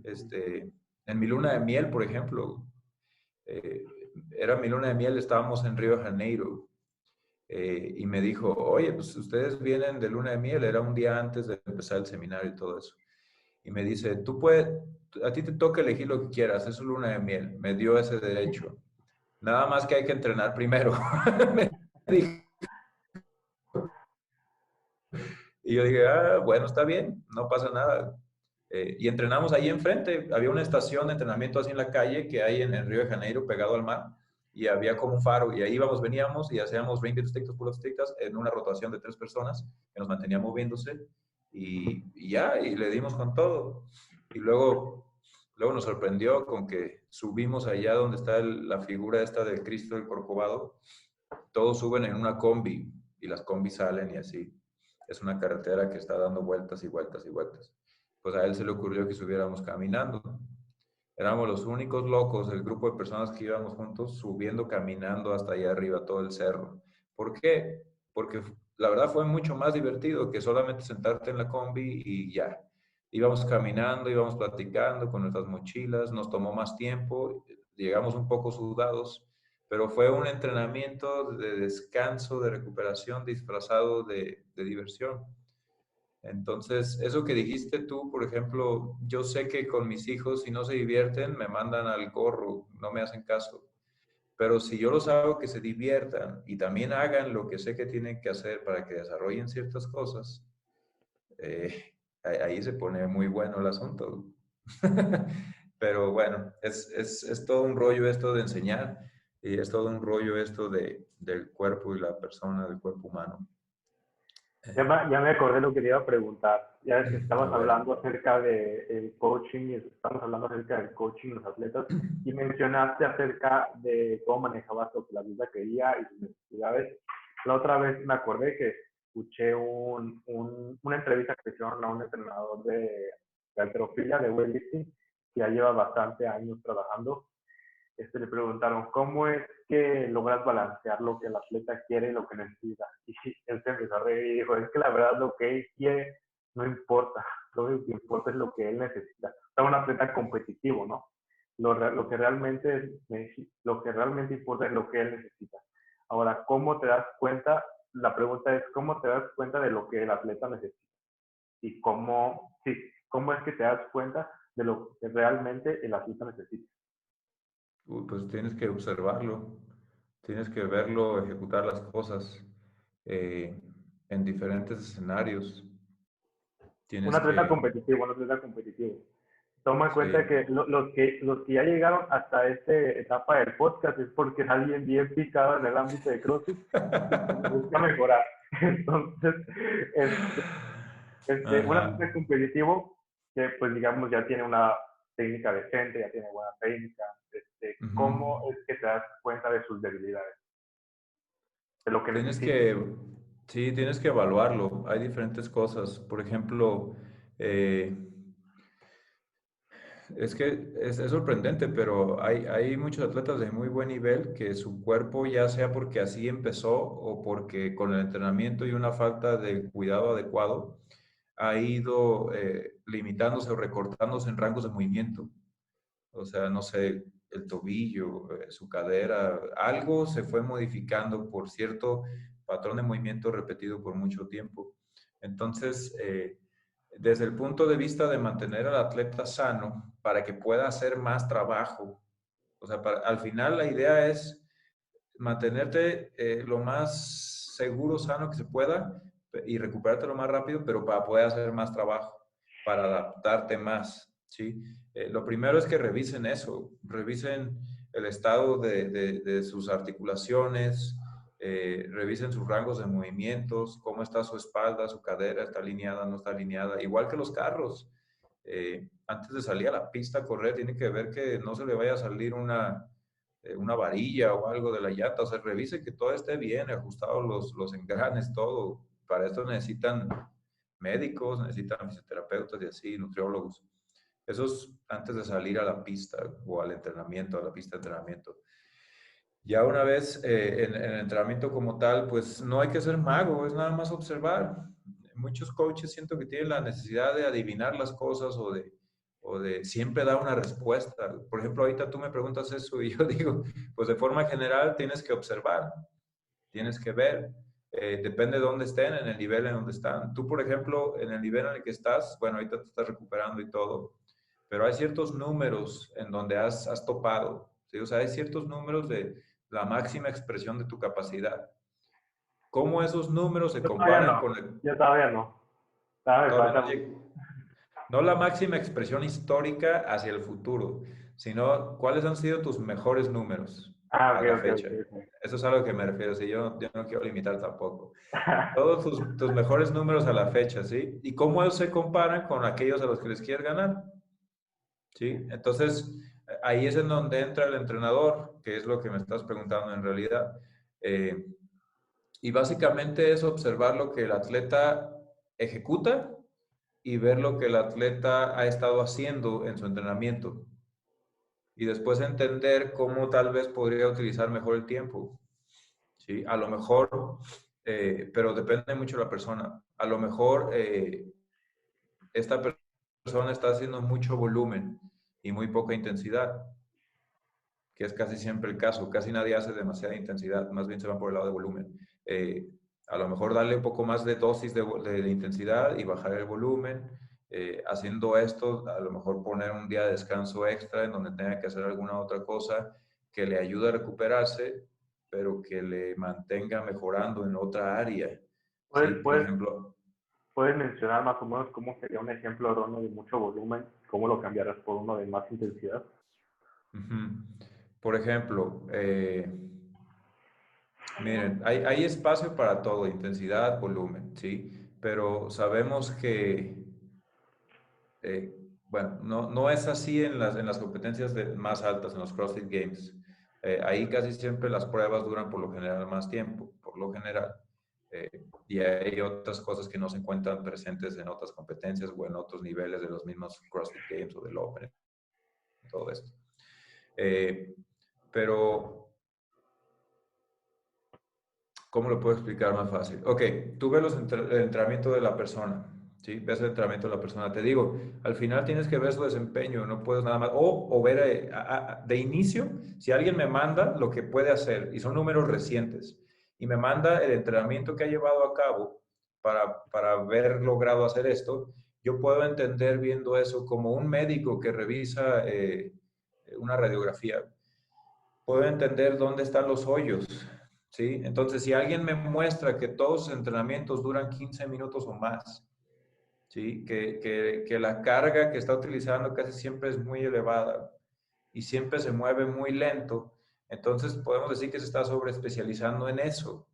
B: Este, en mi luna de miel, por ejemplo, eh, era mi luna de miel, estábamos en Río de Janeiro y me dijo, oye, pues ustedes vienen de luna de miel, era un día antes de empezar el seminario y todo eso. Y me dice, a ti te toca elegir lo que quieras, es su luna de miel. Me dio ese derecho. Nada más que hay que entrenar primero. Me dijo. Y yo dije, bueno, está bien, no pasa nada. Y entrenamos ahí enfrente. Había una estación de entrenamiento así en la calle que hay en Río de Janeiro, pegado al mar. Y había como un faro. Y ahí íbamos, veníamos y hacíamos 20 estrictos, puros estrictas, en una rotación de 3 personas que nos mantenía moviéndose. Y ya, y le dimos con todo. Y luego nos sorprendió con que subimos allá donde está la figura esta del Cristo del Corcovado. Todos suben en una combi y las combis salen y así. Es una carretera que está dando vueltas y vueltas y vueltas. Pues a él se le ocurrió que subiéramos caminando. Éramos los únicos locos, el grupo de personas que íbamos juntos, subiendo caminando hasta allá arriba, todo el cerro. ¿Por qué? Porque la verdad fue mucho más divertido que solamente sentarte en la combi y ya. Íbamos caminando, íbamos platicando con nuestras mochilas, nos tomó más tiempo, llegamos un poco sudados, pero fue un entrenamiento de descanso, de recuperación disfrazado de diversión. Entonces, eso que dijiste tú, por ejemplo, yo sé que con mis hijos, si no se divierten, me mandan al gorro, no me hacen caso. Pero si yo los hago que se diviertan y también hagan lo que sé que tienen que hacer para que desarrollen ciertas cosas, ahí se pone muy bueno el asunto. Pero bueno, es todo un rollo esto de enseñar y es todo un rollo esto del cuerpo y la persona, del cuerpo humano.
A: Ya me acordé lo que te iba a preguntar. Ya ves que
B: A
A: estabas
B: ver.
A: hablando acerca del coaching, y estamos hablando acerca del coaching de los atletas, y mencionaste acerca de cómo manejabas lo que la vida quería y sus necesidades. La otra vez me acordé que escuché una entrevista que hicieron a un entrenador de halterofilia, de weightlifting, que ya lleva bastante años trabajando. Le preguntaron, ¿cómo es que logras balancear lo que el atleta quiere y lo que necesita? Y él se empezó a reír y dijo, es que la verdad lo que él quiere no importa, lo único que importa es lo que él necesita. Es un atleta competitivo, ¿no? Lo que realmente importa es lo que él necesita. Ahora, ¿cómo te das cuenta? La pregunta es, ¿cómo te das cuenta de lo que el atleta necesita? Y cómo es que te das cuenta de lo que realmente el atleta necesita.
B: Pues tienes que observarlo, tienes que verlo, ejecutar las cosas eh, en diferentes escenarios. Tienes que,
A: Un atleta competitivo. Toma en cuenta
B: sí.
A: que los que ya llegaron hasta esta etapa del podcast es porque es alguien bien picado en el ámbito de CrossFit y que busca mejorar. Entonces, este, un
B: Ajá.
A: atleta competitivo que, pues, digamos, ya tiene una técnica decente, ya tiene buena técnica,
B: Ujú.
A: ¿cómo es que te das cuenta de sus debilidades, de lo que
B: Tienes
A: necesita?
B: que, sí, tienes que evaluarlo. Hay diferentes cosas. Por ejemplo, eh, es que es sorprendente, pero hay muchos atletas de muy buen nivel que su cuerpo, ya sea porque así empezó o porque con el entrenamiento y una falta de cuidado adecuado, ha ido limitándose o recortándose en rangos de movimiento. O sea, no sé, el tobillo, su cadera, algo se fue modificando por cierto patrón de movimiento repetido por mucho tiempo. Entonces, desde el punto de vista de mantener al atleta sano para que pueda hacer más trabajo, o sea, al final la idea es mantenerte lo más seguro, sano que se pueda y recuperarte lo más rápido, pero para poder hacer más trabajo, para adaptarte más, ¿sí? Lo primero es que revisen eso, revisen el estado de sus articulaciones, revisen sus rangos de movimientos, cómo está su espalda, su cadera, está alineada, no está alineada, igual que los carros. Antes de salir a la pista a correr, tiene que ver que no se le vaya a salir una varilla o algo de la llanta, o sea, revise que todo esté bien, ajustados los engranes, todo. Para esto necesitan médicos, necesitan fisioterapeutas y así, nutriólogos. Eso es antes de salir a la pista o al entrenamiento, a la pista de entrenamiento. Ya una vez en el entrenamiento como tal, pues no hay que ser mago, es nada más observar. Muchos coaches siento que tienen la necesidad de adivinar las cosas o de siempre dar una respuesta. Por ejemplo, ahorita tú me preguntas eso y yo digo, pues de forma general tienes que observar, tienes que ver. Depende de dónde estén, en el nivel en donde están. Tú, por ejemplo, en el nivel en el que estás, bueno, ahorita te estás recuperando y todo, pero hay ciertos números en donde has topado, ¿sí? O sea, hay ciertos números de la máxima expresión de tu capacidad. ¿Cómo esos números se
A: Yo todavía
B: comparan
A: no, yo todavía no. Todavía me
B: todavía
A: falta
B: no,
A: mucho.
B: no la máxima expresión histórica hacia el futuro, sino cuáles han sido tus mejores números
A: Ah,
B: a
A: ok,
B: la
A: ok,
B: fecha?
A: ok.
B: Eso es a lo que me refiero, si yo no quiero limitar tampoco.
A: Ok.
B: Todos tus mejores números a la fecha, ¿sí? Y cómo ellos se comparan con aquellos a los que les quieres ganar, ¿sí? Entonces, ahí es en donde entra el entrenador, que es lo que me estás preguntando en realidad. Eh, y básicamente es observar lo que el atleta ejecuta y ver lo que el atleta ha estado haciendo en su entrenamiento. Y después entender cómo tal vez podría utilizar mejor el tiempo. ¿Sí? A lo mejor, pero depende mucho de la persona. A lo mejor esta persona está haciendo mucho volumen y muy poca intensidad, que es casi siempre el caso. Casi nadie hace demasiada intensidad, más bien se va por el lado de volumen. A lo mejor darle un poco más de dosis de intensidad y bajar el volumen. Haciendo esto, a lo mejor poner un día de descanso extra en donde tenga que hacer alguna otra cosa que le ayude a recuperarse, pero que le mantenga mejorando en otra área.
A: ¿Puedes,
B: ¿Sí? Por
A: puedes,
B: ejemplo,
A: puedes mencionar más o menos cómo sería un ejemplo de uno de mucho volumen? ¿Cómo lo cambiarás por uno de más intensidad?
B: por ejemplo, miren, hay espacio para todo, intensidad, volumen, ¿sí? Pero sabemos que, bueno, no es así en las competencias más altas, en los CrossFit Games. Ahí casi siempre las pruebas duran por lo general más tiempo, por lo general. Y hay otras cosas que no se encuentran presentes en otras competencias o en otros niveles de los mismos CrossFit Games o del Open, todo esto. Pero ¿cómo lo puedo explicar más fácil? Ok, tú ves el entrenamiento de la persona, ¿sí? Ves el entrenamiento de la persona. Te digo, al final tienes que ver su desempeño, no puedes nada más. O ver de inicio, si alguien me manda lo que puede hacer, y son números recientes, y me manda el entrenamiento que ha llevado a cabo para haber logrado hacer esto, yo puedo entender viendo eso como un médico que revisa una radiografía. Puedo entender dónde están los hoyos, ¿sí? Entonces, si alguien me muestra que todos sus entrenamientos duran 15 minutos o más, ¿sí? Que la carga que está utilizando casi siempre es muy elevada y siempre se mueve muy lento, entonces podemos decir que se está sobreespecializando en eso.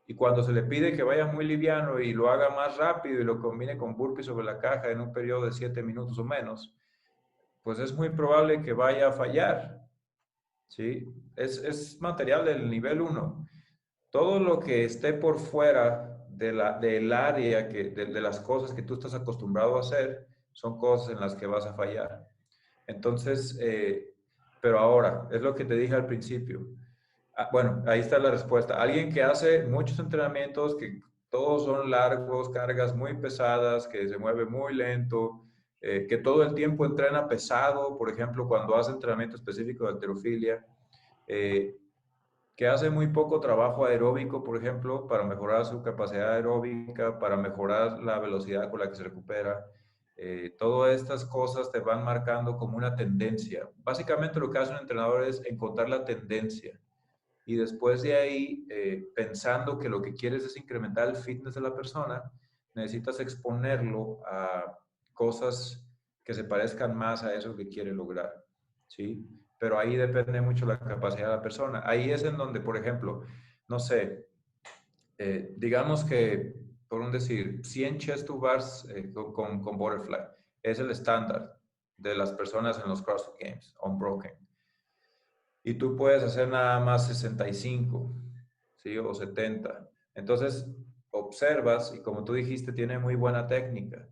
B: Y cuando se le pide que vaya muy liviano y lo haga más rápido y lo combine con burpees sobre la caja en un periodo de 7 minutos o menos, pues es muy probable que vaya a fallar. ¿Sí? Es material del nivel uno. Todo lo que esté por fuera del área, de las cosas que tú estás acostumbrado a hacer, son cosas en las que vas a fallar. Entonces, pero ahora, es lo que te dije al principio. Bueno, ahí está la respuesta. Alguien que hace muchos entrenamientos, que todos son largos, cargas muy pesadas, que se mueve muy lento, que todo el tiempo entrena pesado, por ejemplo, cuando hace entrenamiento específico de halterofilia, eh, que hace muy poco trabajo aeróbico, por ejemplo, para mejorar su capacidad aeróbica, para mejorar la velocidad con la que se recupera. Todas estas cosas te van marcando como una tendencia. Básicamente lo que hace un entrenador es encontrar la tendencia y después de ahí, pensando que lo que quieres es incrementar el fitness de la persona, necesitas exponerlo a cosas que se parezcan más a eso que quiere lograr, ¿sí? Pero ahí depende mucho la capacidad de la persona. Ahí es en donde, por ejemplo, no sé, digamos que, por un decir, 100 chest to bars con butterfly es el estándar de las personas en los CrossFit Games, unbroken, y tú puedes hacer nada más 65, ¿sí? O 70. Entonces, observas y como tú dijiste, tiene muy buena técnica,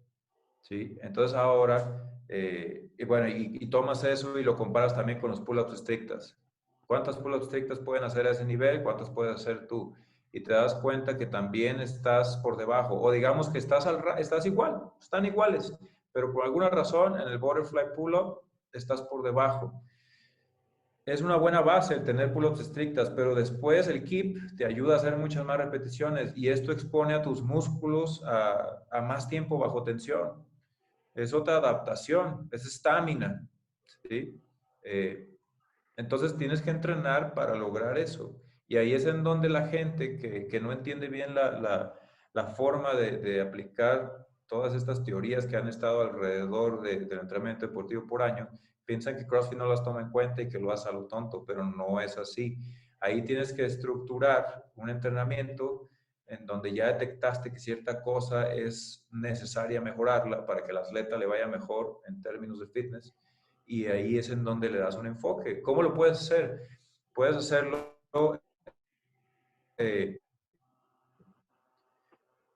B: ¿sí? Entonces ahora, y bueno, y tomas eso y lo comparas también con los pull-ups estrictas. ¿Cuántas pull-ups estrictas pueden hacer a ese nivel? ¿Cuántas puedes hacer tú? Y te das cuenta que también estás por debajo, o digamos que estás igual, están iguales, pero por alguna razón en el butterfly pull-up estás por debajo. Es una buena base el tener pull-ups estrictas, pero después el keep te ayuda a hacer muchas más repeticiones y esto expone a tus músculos a más tiempo bajo tensión. Es otra adaptación, es estamina, ¿sí? Eh, entonces tienes que entrenar para lograr eso. Y ahí es en donde la gente que no entiende bien la forma de aplicar todas estas teorías que han estado alrededor del entrenamiento deportivo por año, piensan que CrossFit no las toma en cuenta y que lo hace a lo tonto, pero no es así. Ahí tienes que estructurar un entrenamiento en donde ya detectaste que cierta cosa es necesaria mejorarla para que el atleta le vaya mejor en términos de fitness, y ahí es en donde le das un enfoque. ¿Cómo lo puedes hacer? Puedes hacerlo eh,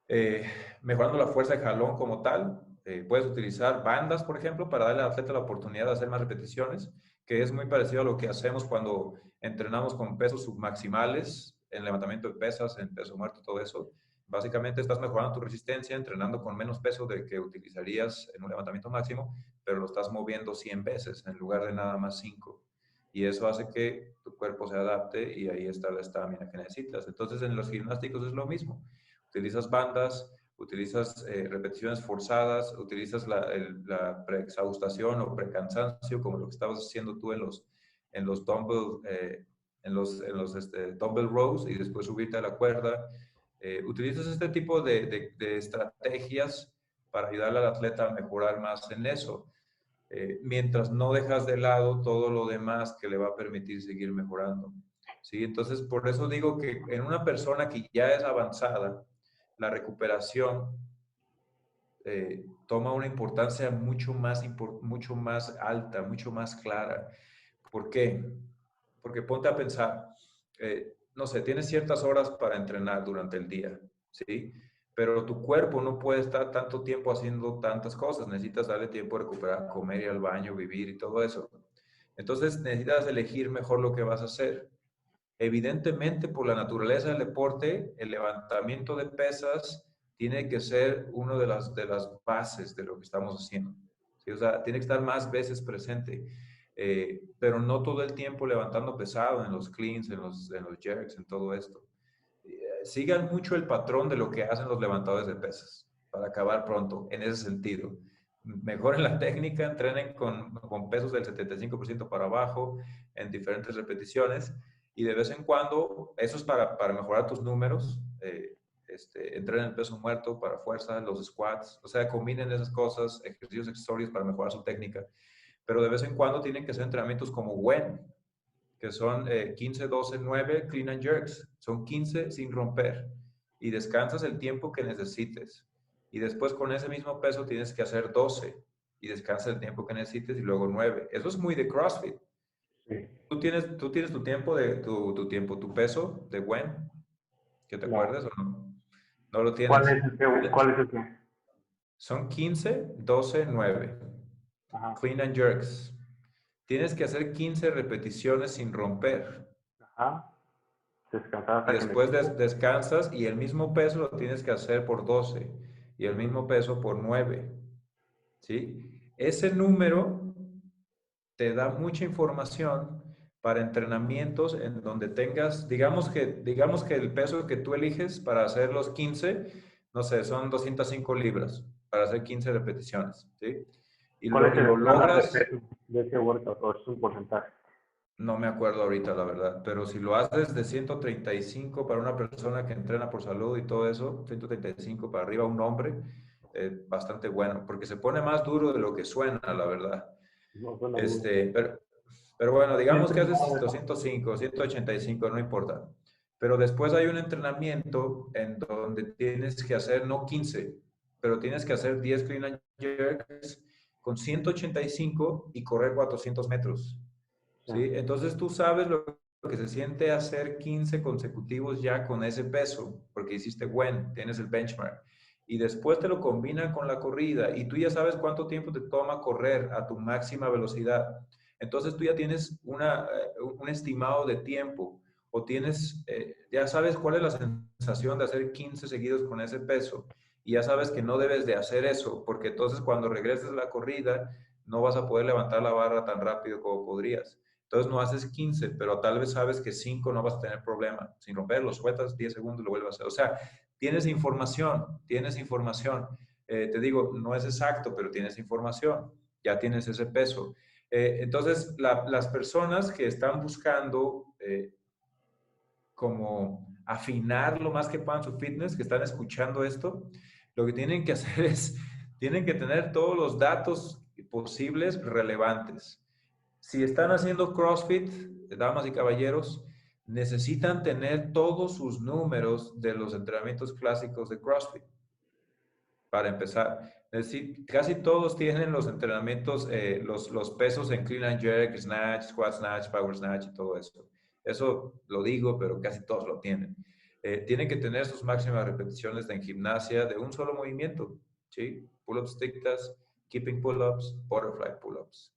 B: eh, mejorando la fuerza de jalón como tal. Puedes utilizar bandas, por ejemplo, para darle al atleta la oportunidad de hacer más repeticiones, que es muy parecido a lo que hacemos cuando entrenamos con pesos submaximales, en levantamiento de pesas, en peso muerto, todo eso. Básicamente estás mejorando tu resistencia entrenando con menos peso de que utilizarías en un levantamiento máximo, pero lo estás moviendo 100 veces en lugar de nada más 5. Y eso hace que tu cuerpo se adapte y ahí está la estamina que necesitas. Entonces en los gimnásticos es lo mismo. Utilizas bandas, utilizas repeticiones forzadas, utilizas la preexhaustación o precansancio, como lo que estabas haciendo tú en los dumbbell rows y después subirte a la cuerda. Utilizas este tipo de estrategias para ayudar al atleta a mejorar más en eso, mientras no dejas de lado todo lo demás que le va a permitir seguir mejorando. ¿Sí? Entonces, por eso digo que en una persona que ya es avanzada, la recuperación toma una importancia mucho más alta, mucho más clara. ¿Por qué? Porque ponte a pensar, no sé, tienes ciertas horas para entrenar durante el día, ¿sí? Pero tu cuerpo no puede estar tanto tiempo haciendo tantas cosas. Necesitas darle tiempo a recuperar, comer, ir al baño, vivir y todo eso. Entonces necesitas elegir mejor lo que vas a hacer. Evidentemente, por la naturaleza del deporte, el levantamiento de pesas tiene que ser una de las bases de lo que estamos haciendo. ¿Sí? O sea, tiene que estar más veces presente, pero no todo el tiempo levantando pesado en los cleans, en los jerks, en todo esto. Sigan mucho el patrón de lo que hacen los levantadores de pesas para acabar pronto, en ese sentido. Mejoren la técnica, entrenen con pesos del 75% para abajo en diferentes repeticiones y de vez en cuando, eso es para mejorar tus números, entrenen el peso muerto para fuerza, los squats, o sea, combinen esas cosas, ejercicios accesorios para mejorar su técnica, pero de vez en cuando tienen que ser entrenamientos como WEN, que son 15, 12, 9 clean and jerks. Son 15 sin romper. Y descansas el tiempo que necesites. Y después con ese mismo peso tienes que hacer 12. Y descansas el tiempo que necesites y luego 9. Eso es muy de CrossFit.
A: Sí.
B: ¿Tú tienes tu tiempo, tu peso de WEN? ¿Que te
A: No.
B: acuerdes o no? ¿No lo
A: ¿Cuál
B: tienes?
A: es el que? ¿Cuál es el que?
B: Son 15, 12, 9.
A: Ajá.
B: Clean and jerks. Tienes que hacer 15 repeticiones sin romper.
A: Ajá. Descansar
B: Y
A: hasta que
B: después
A: necesites.
B: descansas y el mismo peso lo tienes que hacer por 12 y el mismo peso por 9, ¿sí? Ese número te da mucha información para entrenamientos en donde tengas, digamos que el peso que tú eliges para hacer los 15, no sé, son 205 libras para hacer 15 repeticiones, ¿sí? Y
A: ¿Cuál
B: lo,
A: es
B: y
A: el
B: lo
A: estándar de
B: logras.
A: peso de ese workout? ¿O es un porcentaje?
B: No me acuerdo ahorita, la verdad, pero si lo haces de 135 para una persona que entrena por salud y todo eso, 135 para arriba, un hombre, bastante bueno, porque se pone más duro de lo que suena, la verdad.
A: No suena duro.
B: Pero bueno,
A: Sí, he
B: digamos que
A: entrenado
B: haces
A: eso.
B: 205, 185, no importa. Pero después hay un entrenamiento en donde tienes que hacer no 15, pero tienes que hacer 10 clean and jerks con 185 y correr 400 metros.
A: Sí.
B: ¿Sí? Entonces tú sabes lo que se siente hacer 15 consecutivos ya con ese peso, porque hiciste WEN, tienes el benchmark, y después te lo combinan con la corrida, y tú ya sabes cuánto tiempo te toma correr a tu máxima velocidad. Entonces tú ya tienes un estimado de tiempo, o ya sabes cuál es la sensación de hacer 15 seguidos con ese peso, y ya sabes que no debes de hacer eso, porque entonces cuando regreses a la corrida, no vas a poder levantar la barra tan rápido como podrías. Entonces no haces 15, pero tal vez sabes que 5 no vas a tener problema. Sin romperlo, sueltas 10 segundos y lo vuelves a hacer. O sea, tienes información, tienes información. Te digo, no es exacto, pero tienes información. Ya tienes ese peso. Entonces, las personas que están buscando como afinar lo más que puedan su fitness, que están escuchando esto, lo que tienen que hacer es, tienen que tener todos los datos posibles relevantes. Si están haciendo CrossFit, damas y caballeros, necesitan tener todos sus números de los entrenamientos clásicos de CrossFit. Para empezar, casi todos tienen los entrenamientos, los pesos en clean and jerk, snatch, squat snatch, power snatch y todo eso. Eso lo digo, pero casi todos lo tienen. Tienen que tener sus máximas repeticiones en gimnasia de un solo movimiento, ¿sí? Pull-ups tictas, keeping pull-ups, butterfly pull-ups.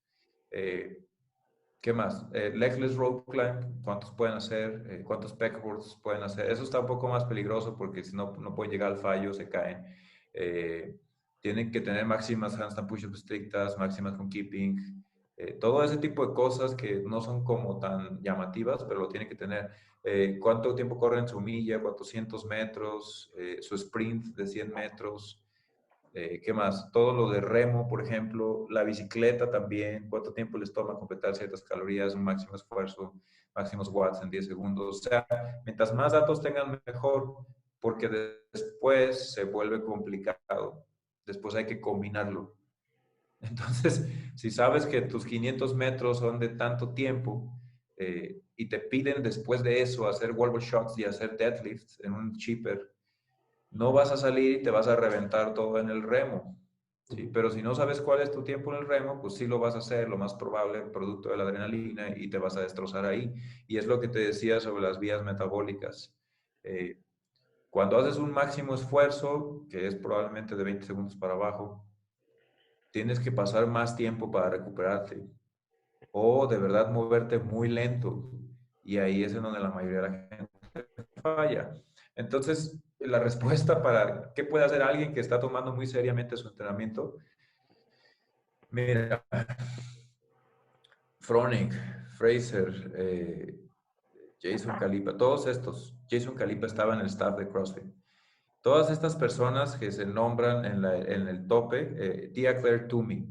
B: ¿Qué más? Legless rope climb, ¿cuántos pueden hacer? ¿Cuántos pegboards pueden hacer? Eso está un poco más peligroso porque si no, no pueden llegar al fallo, se caen. Tienen que tener máximas handstand push-ups estrictas, máximas con keeping. Todo ese tipo de cosas que no son como tan llamativas, pero lo tienen que tener. ¿Cuánto tiempo corren su milla? 400 metros, su sprint de 100 metros. ¿Qué más? Todo lo de remo, por ejemplo, la bicicleta también, cuánto tiempo les toma completar ciertas calorías, un máximo esfuerzo, máximos watts en 10 segundos. O sea, mientras más datos tengan, mejor, porque después se vuelve complicado. Después hay que combinarlo. Entonces, si sabes que tus 500 metros son de tanto tiempo y te piden después de eso hacer wall ball shots y hacer deadlifts en un chipper, no vas a salir y te vas a reventar todo en el remo. ¿Sí? Pero si no sabes cuál es tu tiempo en el remo, pues sí lo vas a hacer, lo más probable, producto de la adrenalina, y te vas a destrozar ahí. Y es lo que te decía sobre las vías metabólicas. Eh, Cuando haces un máximo esfuerzo, que es probablemente de 20 segundos para abajo, tienes que pasar más tiempo para recuperarte o de verdad moverte muy lento. Y ahí es en donde la mayoría de la gente falla. Entonces, la respuesta para qué puede hacer alguien que está tomando muy seriamente su entrenamiento, mira, Froning, Fraser, Jason Calipa, todos estos, Jason Calipa estaba en el staff de CrossFit. Todas estas personas que se nombran en el tope, Tia Claire Toomey,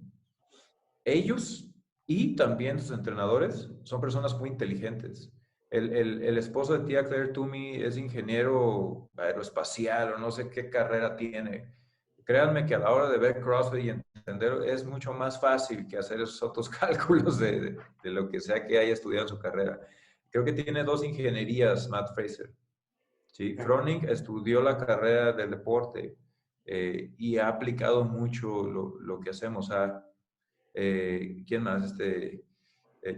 B: ellos y también sus entrenadores son personas muy inteligentes. El esposo de Tia Claire Toomey es ingeniero aeroespacial o no sé qué carrera tiene. Créanme que a la hora de ver CrossFit y entender es mucho más fácil que hacer esos otros cálculos de lo que sea que haya estudiado en su carrera. Creo que tiene 2 ingenierías, Matt Fraser. ¿Sí? Froning estudió la carrera del deporte y ha aplicado mucho lo que hacemos. ¿Quién más?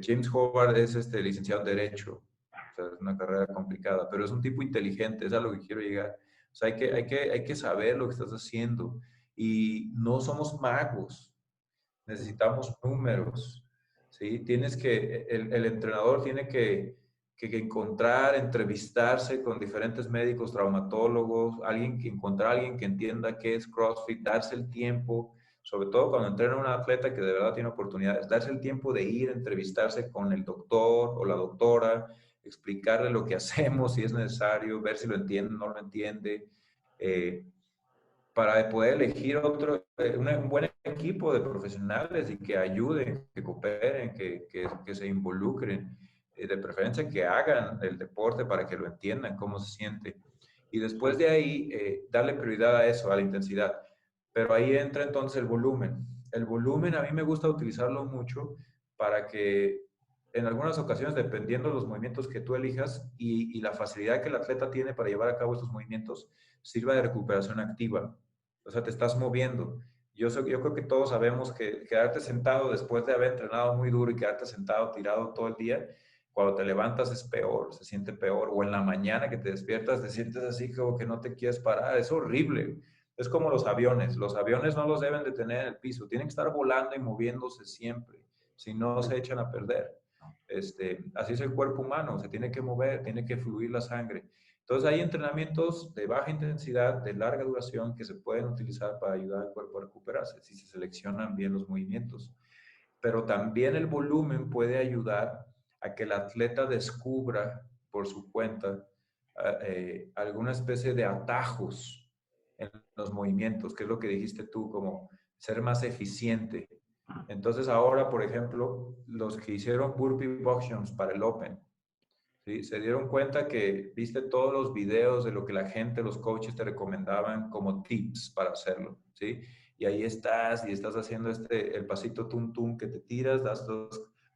B: James Howard es licenciado en Derecho. O sea, es una carrera complicada, pero es un tipo inteligente, es a lo que quiero llegar. O sea, hay que saber lo que estás haciendo y no somos magos, necesitamos números, ¿sí? El entrenador tiene que encontrar, entrevistarse con diferentes médicos, traumatólogos, encontrar a alguien que entienda qué es CrossFit, darse el tiempo, sobre todo cuando entrena a un atleta que de verdad tiene oportunidades, darse el tiempo de ir, entrevistarse con el doctor o la doctora, explicarle lo que hacemos si es necesario, ver si lo entiende o no lo entiende. Eh, para poder elegir un buen equipo de profesionales y que ayuden, que cooperen, que se involucren, de preferencia que hagan el deporte para que lo entiendan, cómo se siente. Y después de ahí, darle prioridad a eso, a la intensidad. Pero ahí entra entonces el volumen. El volumen a mí me gusta utilizarlo mucho para que en algunas ocasiones, dependiendo de los movimientos que tú elijas y la facilidad que el atleta tiene para llevar a cabo estos movimientos, sirva de recuperación activa. O sea, te estás moviendo. Yo creo que todos sabemos que quedarte sentado después de haber entrenado muy duro y quedarte sentado, tirado todo el día, cuando te levantas es peor, se siente peor. O en la mañana que te despiertas, te sientes así como que no te quieres parar. Es horrible. Es como los aviones. Los aviones no los deben de tener en el piso. Tienen que estar volando y moviéndose siempre. Si no, se echan a perder. Así es el cuerpo humano. Se tiene que mover, tiene que fluir la sangre. Entonces hay entrenamientos de baja intensidad, de larga duración, que se pueden utilizar para ayudar al cuerpo a recuperarse, si se seleccionan bien los movimientos. Pero también el volumen puede ayudar a que el atleta descubra por su cuenta alguna especie de atajos en los movimientos, que es lo que dijiste tú, como ser más eficiente. Entonces ahora, por ejemplo, los que hicieron burpee box jumps para el Open, ¿sí? Se dieron cuenta que viste todos los videos de lo que la gente, los coaches te recomendaban como tips para hacerlo, ¿sí? Y ahí estás y estás haciendo el pasito tum tum que te tiras,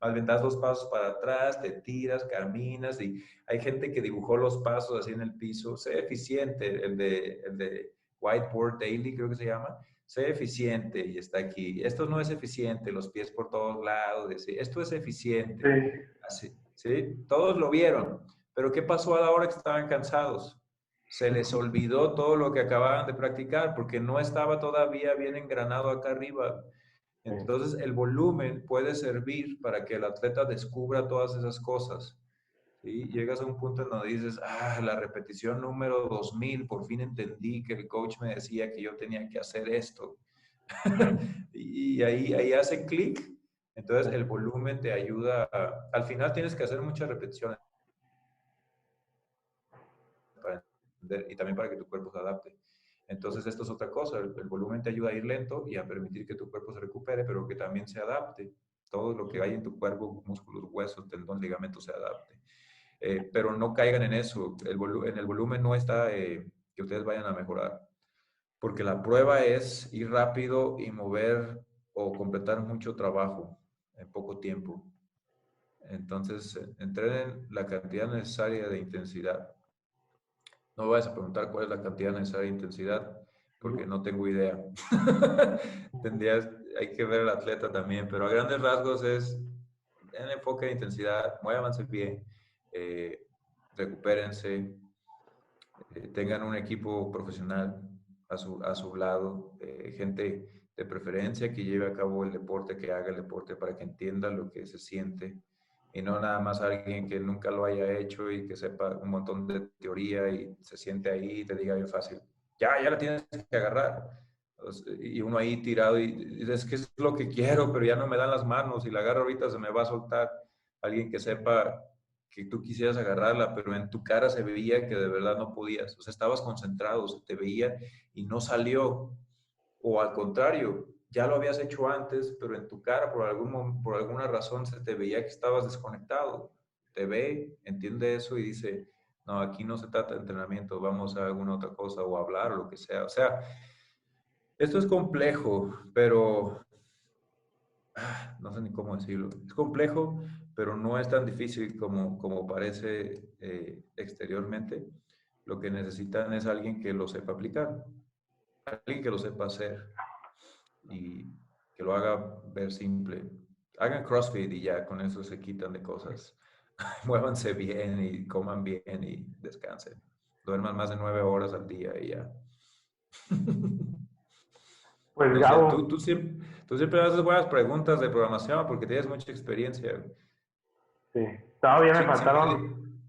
B: más bien das 2 pasos para atrás, te tiras, caminas y hay gente que dibujó los pasos así en el piso. Sé eficiente, el de Whiteboard Daily creo que se llama. Sé eficiente y está aquí. Esto no es eficiente, los pies por todos lados. Esto es eficiente.
A: Sí.
B: Así, ¿sí? Todos lo vieron, pero ¿qué pasó a la hora que estaban cansados? Se les olvidó todo lo que acababan de practicar porque no estaba todavía bien engranado acá arriba. Entonces, el volumen puede servir para que el atleta descubra todas esas cosas. ¿Sí? Llegas a un punto en donde dices, la repetición número 2000, por fin entendí que el coach me decía que yo tenía que hacer esto. Y ahí hace clic. Entonces el volumen te ayuda. Al final tienes que hacer muchas repeticiones para entender y también para que tu cuerpo se adapte. Entonces, esto es otra cosa. El volumen te ayuda a ir lento y a permitir que tu cuerpo se recupere, pero que también se adapte. Todo lo que hay en tu cuerpo, músculos, huesos, tendón, ligamentos, se adapte. Pero no caigan en eso. En el volumen no está que ustedes vayan a mejorar. Porque la prueba es ir rápido y mover o completar mucho trabajo en poco tiempo. Entonces, entrenen la cantidad necesaria de intensidad. No me vayas a preguntar cuál es la cantidad necesaria de intensidad, porque no tengo idea. Hay que ver al atleta también, pero a grandes rasgos es el enfoque de intensidad, muévanse bien, recupérense, tengan un equipo profesional a su lado, gente de preferencia que lleve a cabo el deporte, que haga el deporte para que entienda lo que se siente y no nada más alguien que nunca lo haya hecho y que sepa un montón de teoría y se siente ahí y te diga bien fácil, ya la tienes que agarrar. Y uno ahí tirado y es que es lo que quiero, pero ya no me dan las manos y la agarro ahorita se me va a soltar. Alguien que sepa que tú quisieras agarrarla, pero en tu cara se veía que de verdad no podías. O sea, estabas concentrado, se te veía y no salió. O al contrario, ya lo habías hecho antes, pero en tu cara por alguna razón se te veía que estabas desconectado. Te ve, entiende eso y dice, no, aquí no se trata de entrenamiento, vamos a alguna otra cosa o hablar o lo que sea. O sea, esto es complejo, pero no sé ni cómo decirlo. Es complejo, pero no es tan difícil como parece exteriormente. Lo que necesitan es alguien que lo sepa aplicar, alguien que lo sepa hacer y que lo haga ver simple. Hagan CrossFit y ya con eso se quitan de cosas. Muévanse bien y coman bien y descansen. Duerman más de 9 horas al día y ya.
A: Pues
B: No sé,
A: Gabo,
B: tú siempre haces buenas preguntas de programación porque tienes mucha experiencia.
A: sí, todavía me
B: Si me,
A: faltaron,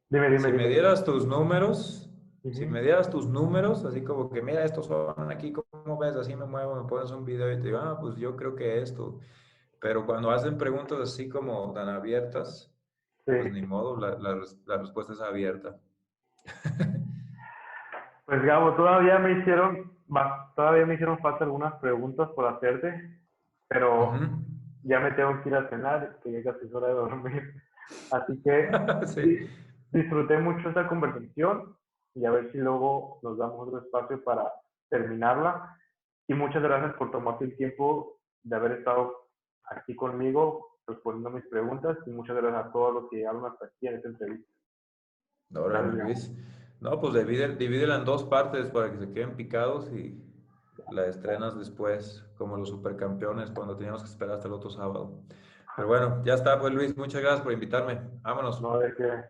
A: dime, dime,
B: si me
A: dime, dime.
B: dieras tus números, si
A: Ujú.
B: me dieras tus números, así como que mira, estos son aquí, ¿cómo ves? Así me muevo, me pones un video y te digo, pues yo creo que esto. Pero cuando hacen preguntas así como tan abiertas,
A: Sí,
B: pues ni modo, la respuesta es abierta.
A: pues Gabo, todavía me hicieron falta algunas preguntas por hacerte,
B: Ujú.
A: pero ya me tengo que ir a cenar, que ya casi es hora de dormir. Así que
B: Sí.
A: disfruté mucho esta conversación y a ver si luego nos damos otro espacio para terminarla. Y muchas gracias por tomarte el tiempo de haber estado aquí conmigo respondiendo mis preguntas y muchas gracias a todos los que llegaron hasta aquí en esta entrevista.
B: Órale,
A: Gracias, Gabo.
B: Luis. No, pues divídela en dos partes para que se queden picados y la estrenas después, como los supercampeones, cuando teníamos que esperar hasta el otro sábado. Pero bueno, ya está, pues Luis, muchas gracias por invitarme. Vámonos.
A: No, de que